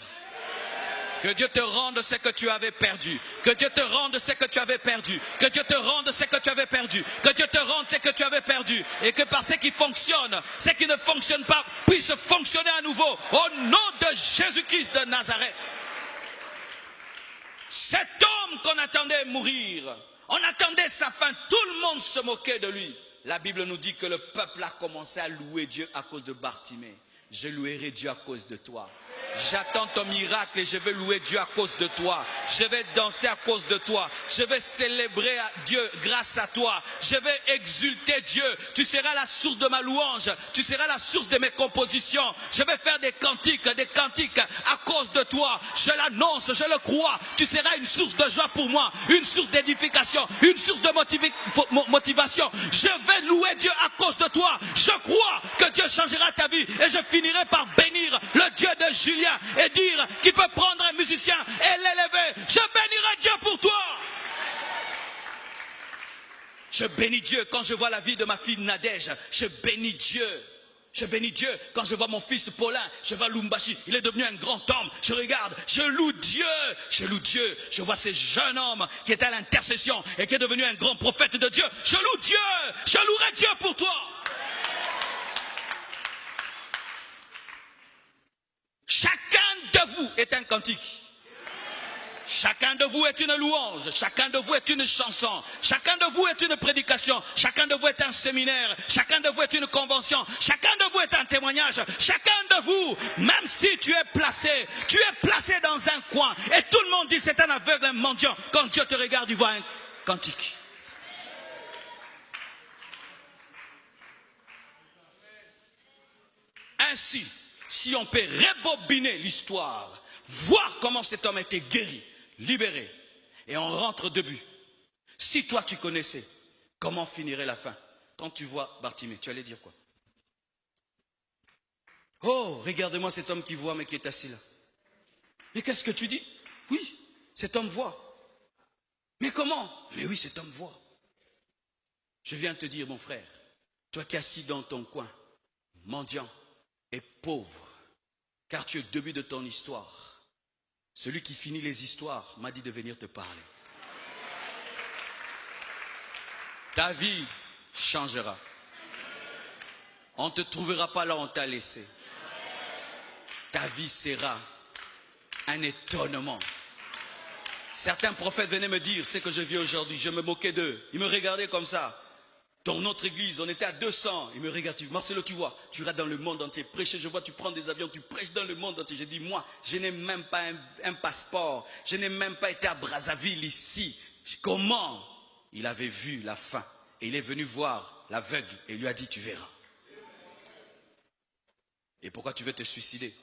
Que Dieu te rende ce que tu avais perdu. Que Dieu te rende ce que tu avais perdu. Que Dieu te rende ce que tu avais perdu. Que Dieu te rende ce que tu avais perdu. Et que par ce qui fonctionne, ce qui ne fonctionne pas, puisse fonctionner à nouveau. Au nom de Jésus-Christ de Nazareth. Cet homme qu'on attendait mourir, on attendait sa fin, tout le monde se moquait de lui. La Bible nous dit que le peuple a commencé à louer Dieu à cause de Bartimée. Je louerai Dieu à cause de toi. J'attends ton miracle et je vais louer Dieu à cause de toi. Je vais danser à cause de toi. Je vais célébrer Dieu grâce à toi. Je vais exulter Dieu. Tu seras la source de ma louange. Tu seras la source de mes compositions. Je vais faire des cantiques à cause de toi. Je l'annonce, je le crois. Tu seras une source de joie pour moi, une source d'édification, une source de Je bénis Dieu quand je vois la vie de ma fille Nadège. Je bénis Dieu. Je bénis Dieu quand je vois mon fils Paulin. Je vois Lumbashi. Il est devenu un grand homme. Je regarde. Je loue Dieu. Je loue Dieu. Je vois ce jeune homme qui est à l'intercession et qui est devenu un grand prophète de Dieu. Je loue Dieu. Je louerai Dieu pour toi. Chacun de vous est un cantique. Chacun de vous est une louange, chacun de vous est une chanson, chacun de vous est une prédication, chacun de vous est un séminaire, chacun de vous est une convention, chacun de vous est un témoignage, chacun de vous, même si tu es placé dans un coin et tout le monde dit c'est un aveugle, un mendiant, quand Dieu te regarde, il voit un cantique. Ainsi, si on peut rebobiner l'histoire, voir comment cet homme a été guéri, libéré, et on rentre debout. Si toi tu connaissais comment finirait la fin, quand tu vois Bartimée, tu allais dire quoi? Oh, regardez-moi cet homme qui voit mais qui est assis là. Mais qu'est-ce que tu dis? Oui, cet homme voit. Mais comment? Mais oui, cet homme voit. Je viens te dire, mon frère, toi qui es assis dans ton coin, mendiant et pauvre, car tu es au début de ton histoire, celui qui finit les histoires m'a dit de venir te parler. Ta vie changera. On ne te trouvera pas là où on t'a laissé. Ta vie sera un étonnement. Certains prophètes venaient me dire ce que je vis aujourd'hui. Je me moquais d'eux. Ils me regardaient comme ça. Dans notre église, on était à 200. Ils me regardent. Marcelo, tu vois, tu iras dans le monde entier prêcher. Je vois, tu prends des avions, tu prêches dans le monde entier. J'ai dit, moi, je n'ai même pas un passeport. Je n'ai même pas été à Brazzaville ici. Comment? Il avait vu la fin. Et il est venu voir l'aveugle et il lui a dit, tu verras. Et pourquoi tu veux te suicider?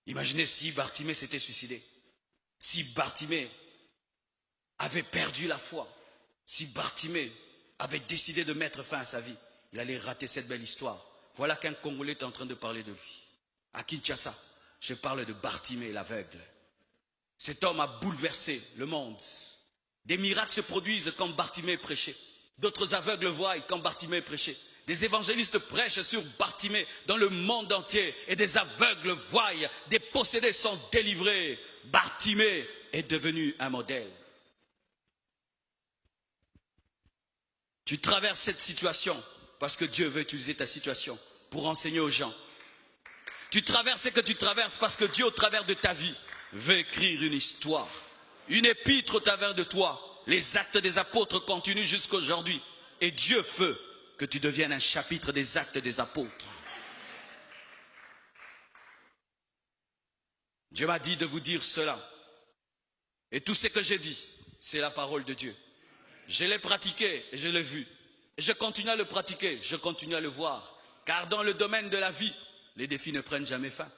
Imaginez si Bartimée s'était suicidé. Si Bartimée avait perdu la foi. Si Bartimée avait décidé de mettre fin à sa vie, il allait rater cette belle histoire. Voilà qu'un Congolais est en train de parler de lui. À Kinshasa, je parle de Bartimée l'aveugle. Cet homme a bouleversé le monde. Des miracles se produisent quand Bartimée est prêché. D'autres aveugles voient quand Bartimée est prêché. Des évangélistes prêchent sur Bartimée dans le monde entier et des aveugles voient, des possédés sont délivrés. Bartimée est devenu un modèle. Tu traverses cette situation parce que Dieu veut utiliser ta situation pour enseigner aux gens. Tu traverses ce que tu traverses parce que Dieu, au travers de ta vie, veut écrire une histoire, une épître au travers de toi. Les actes des apôtres continuent jusqu'à aujourd'hui. Et Dieu veut que tu deviennes un chapitre des actes des apôtres. Dieu m'a dit de vous dire cela. Et tout ce que j'ai dit, c'est la parole de Dieu. Je l'ai pratiqué et je l'ai vu. Et je continue à le pratiquer, je continue à le voir. Car dans le domaine de la vie, les défis ne prennent jamais fin.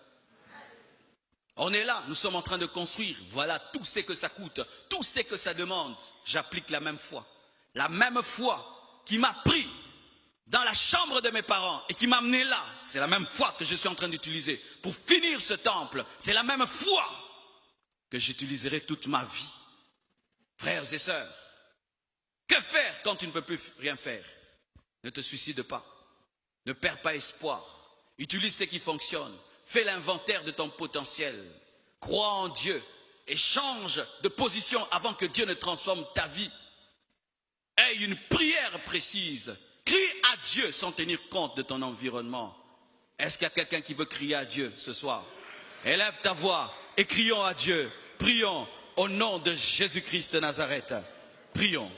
On est là, nous sommes en train de construire. Voilà tout ce que ça coûte, tout ce que ça demande. J'applique la même foi. La même foi qui m'a pris dans la chambre de mes parents et qui m'a amené là. C'est la même foi que je suis en train d'utiliser pour finir ce temple. C'est la même foi que j'utiliserai toute ma vie. Frères et sœurs, que faire quand tu ne peux plus rien faire? Ne te suicide pas. Ne perds pas espoir. Utilise ce qui fonctionne. Fais l'inventaire de ton potentiel. Crois en Dieu et change de position avant que Dieu ne transforme ta vie. Aie une prière précise. Crie à Dieu sans tenir compte de ton environnement. Est-ce qu'il y a quelqu'un qui veut crier à Dieu ce soir? Élève ta voix et crions à Dieu. Prions au nom de Jésus-Christ de Nazareth. Prions.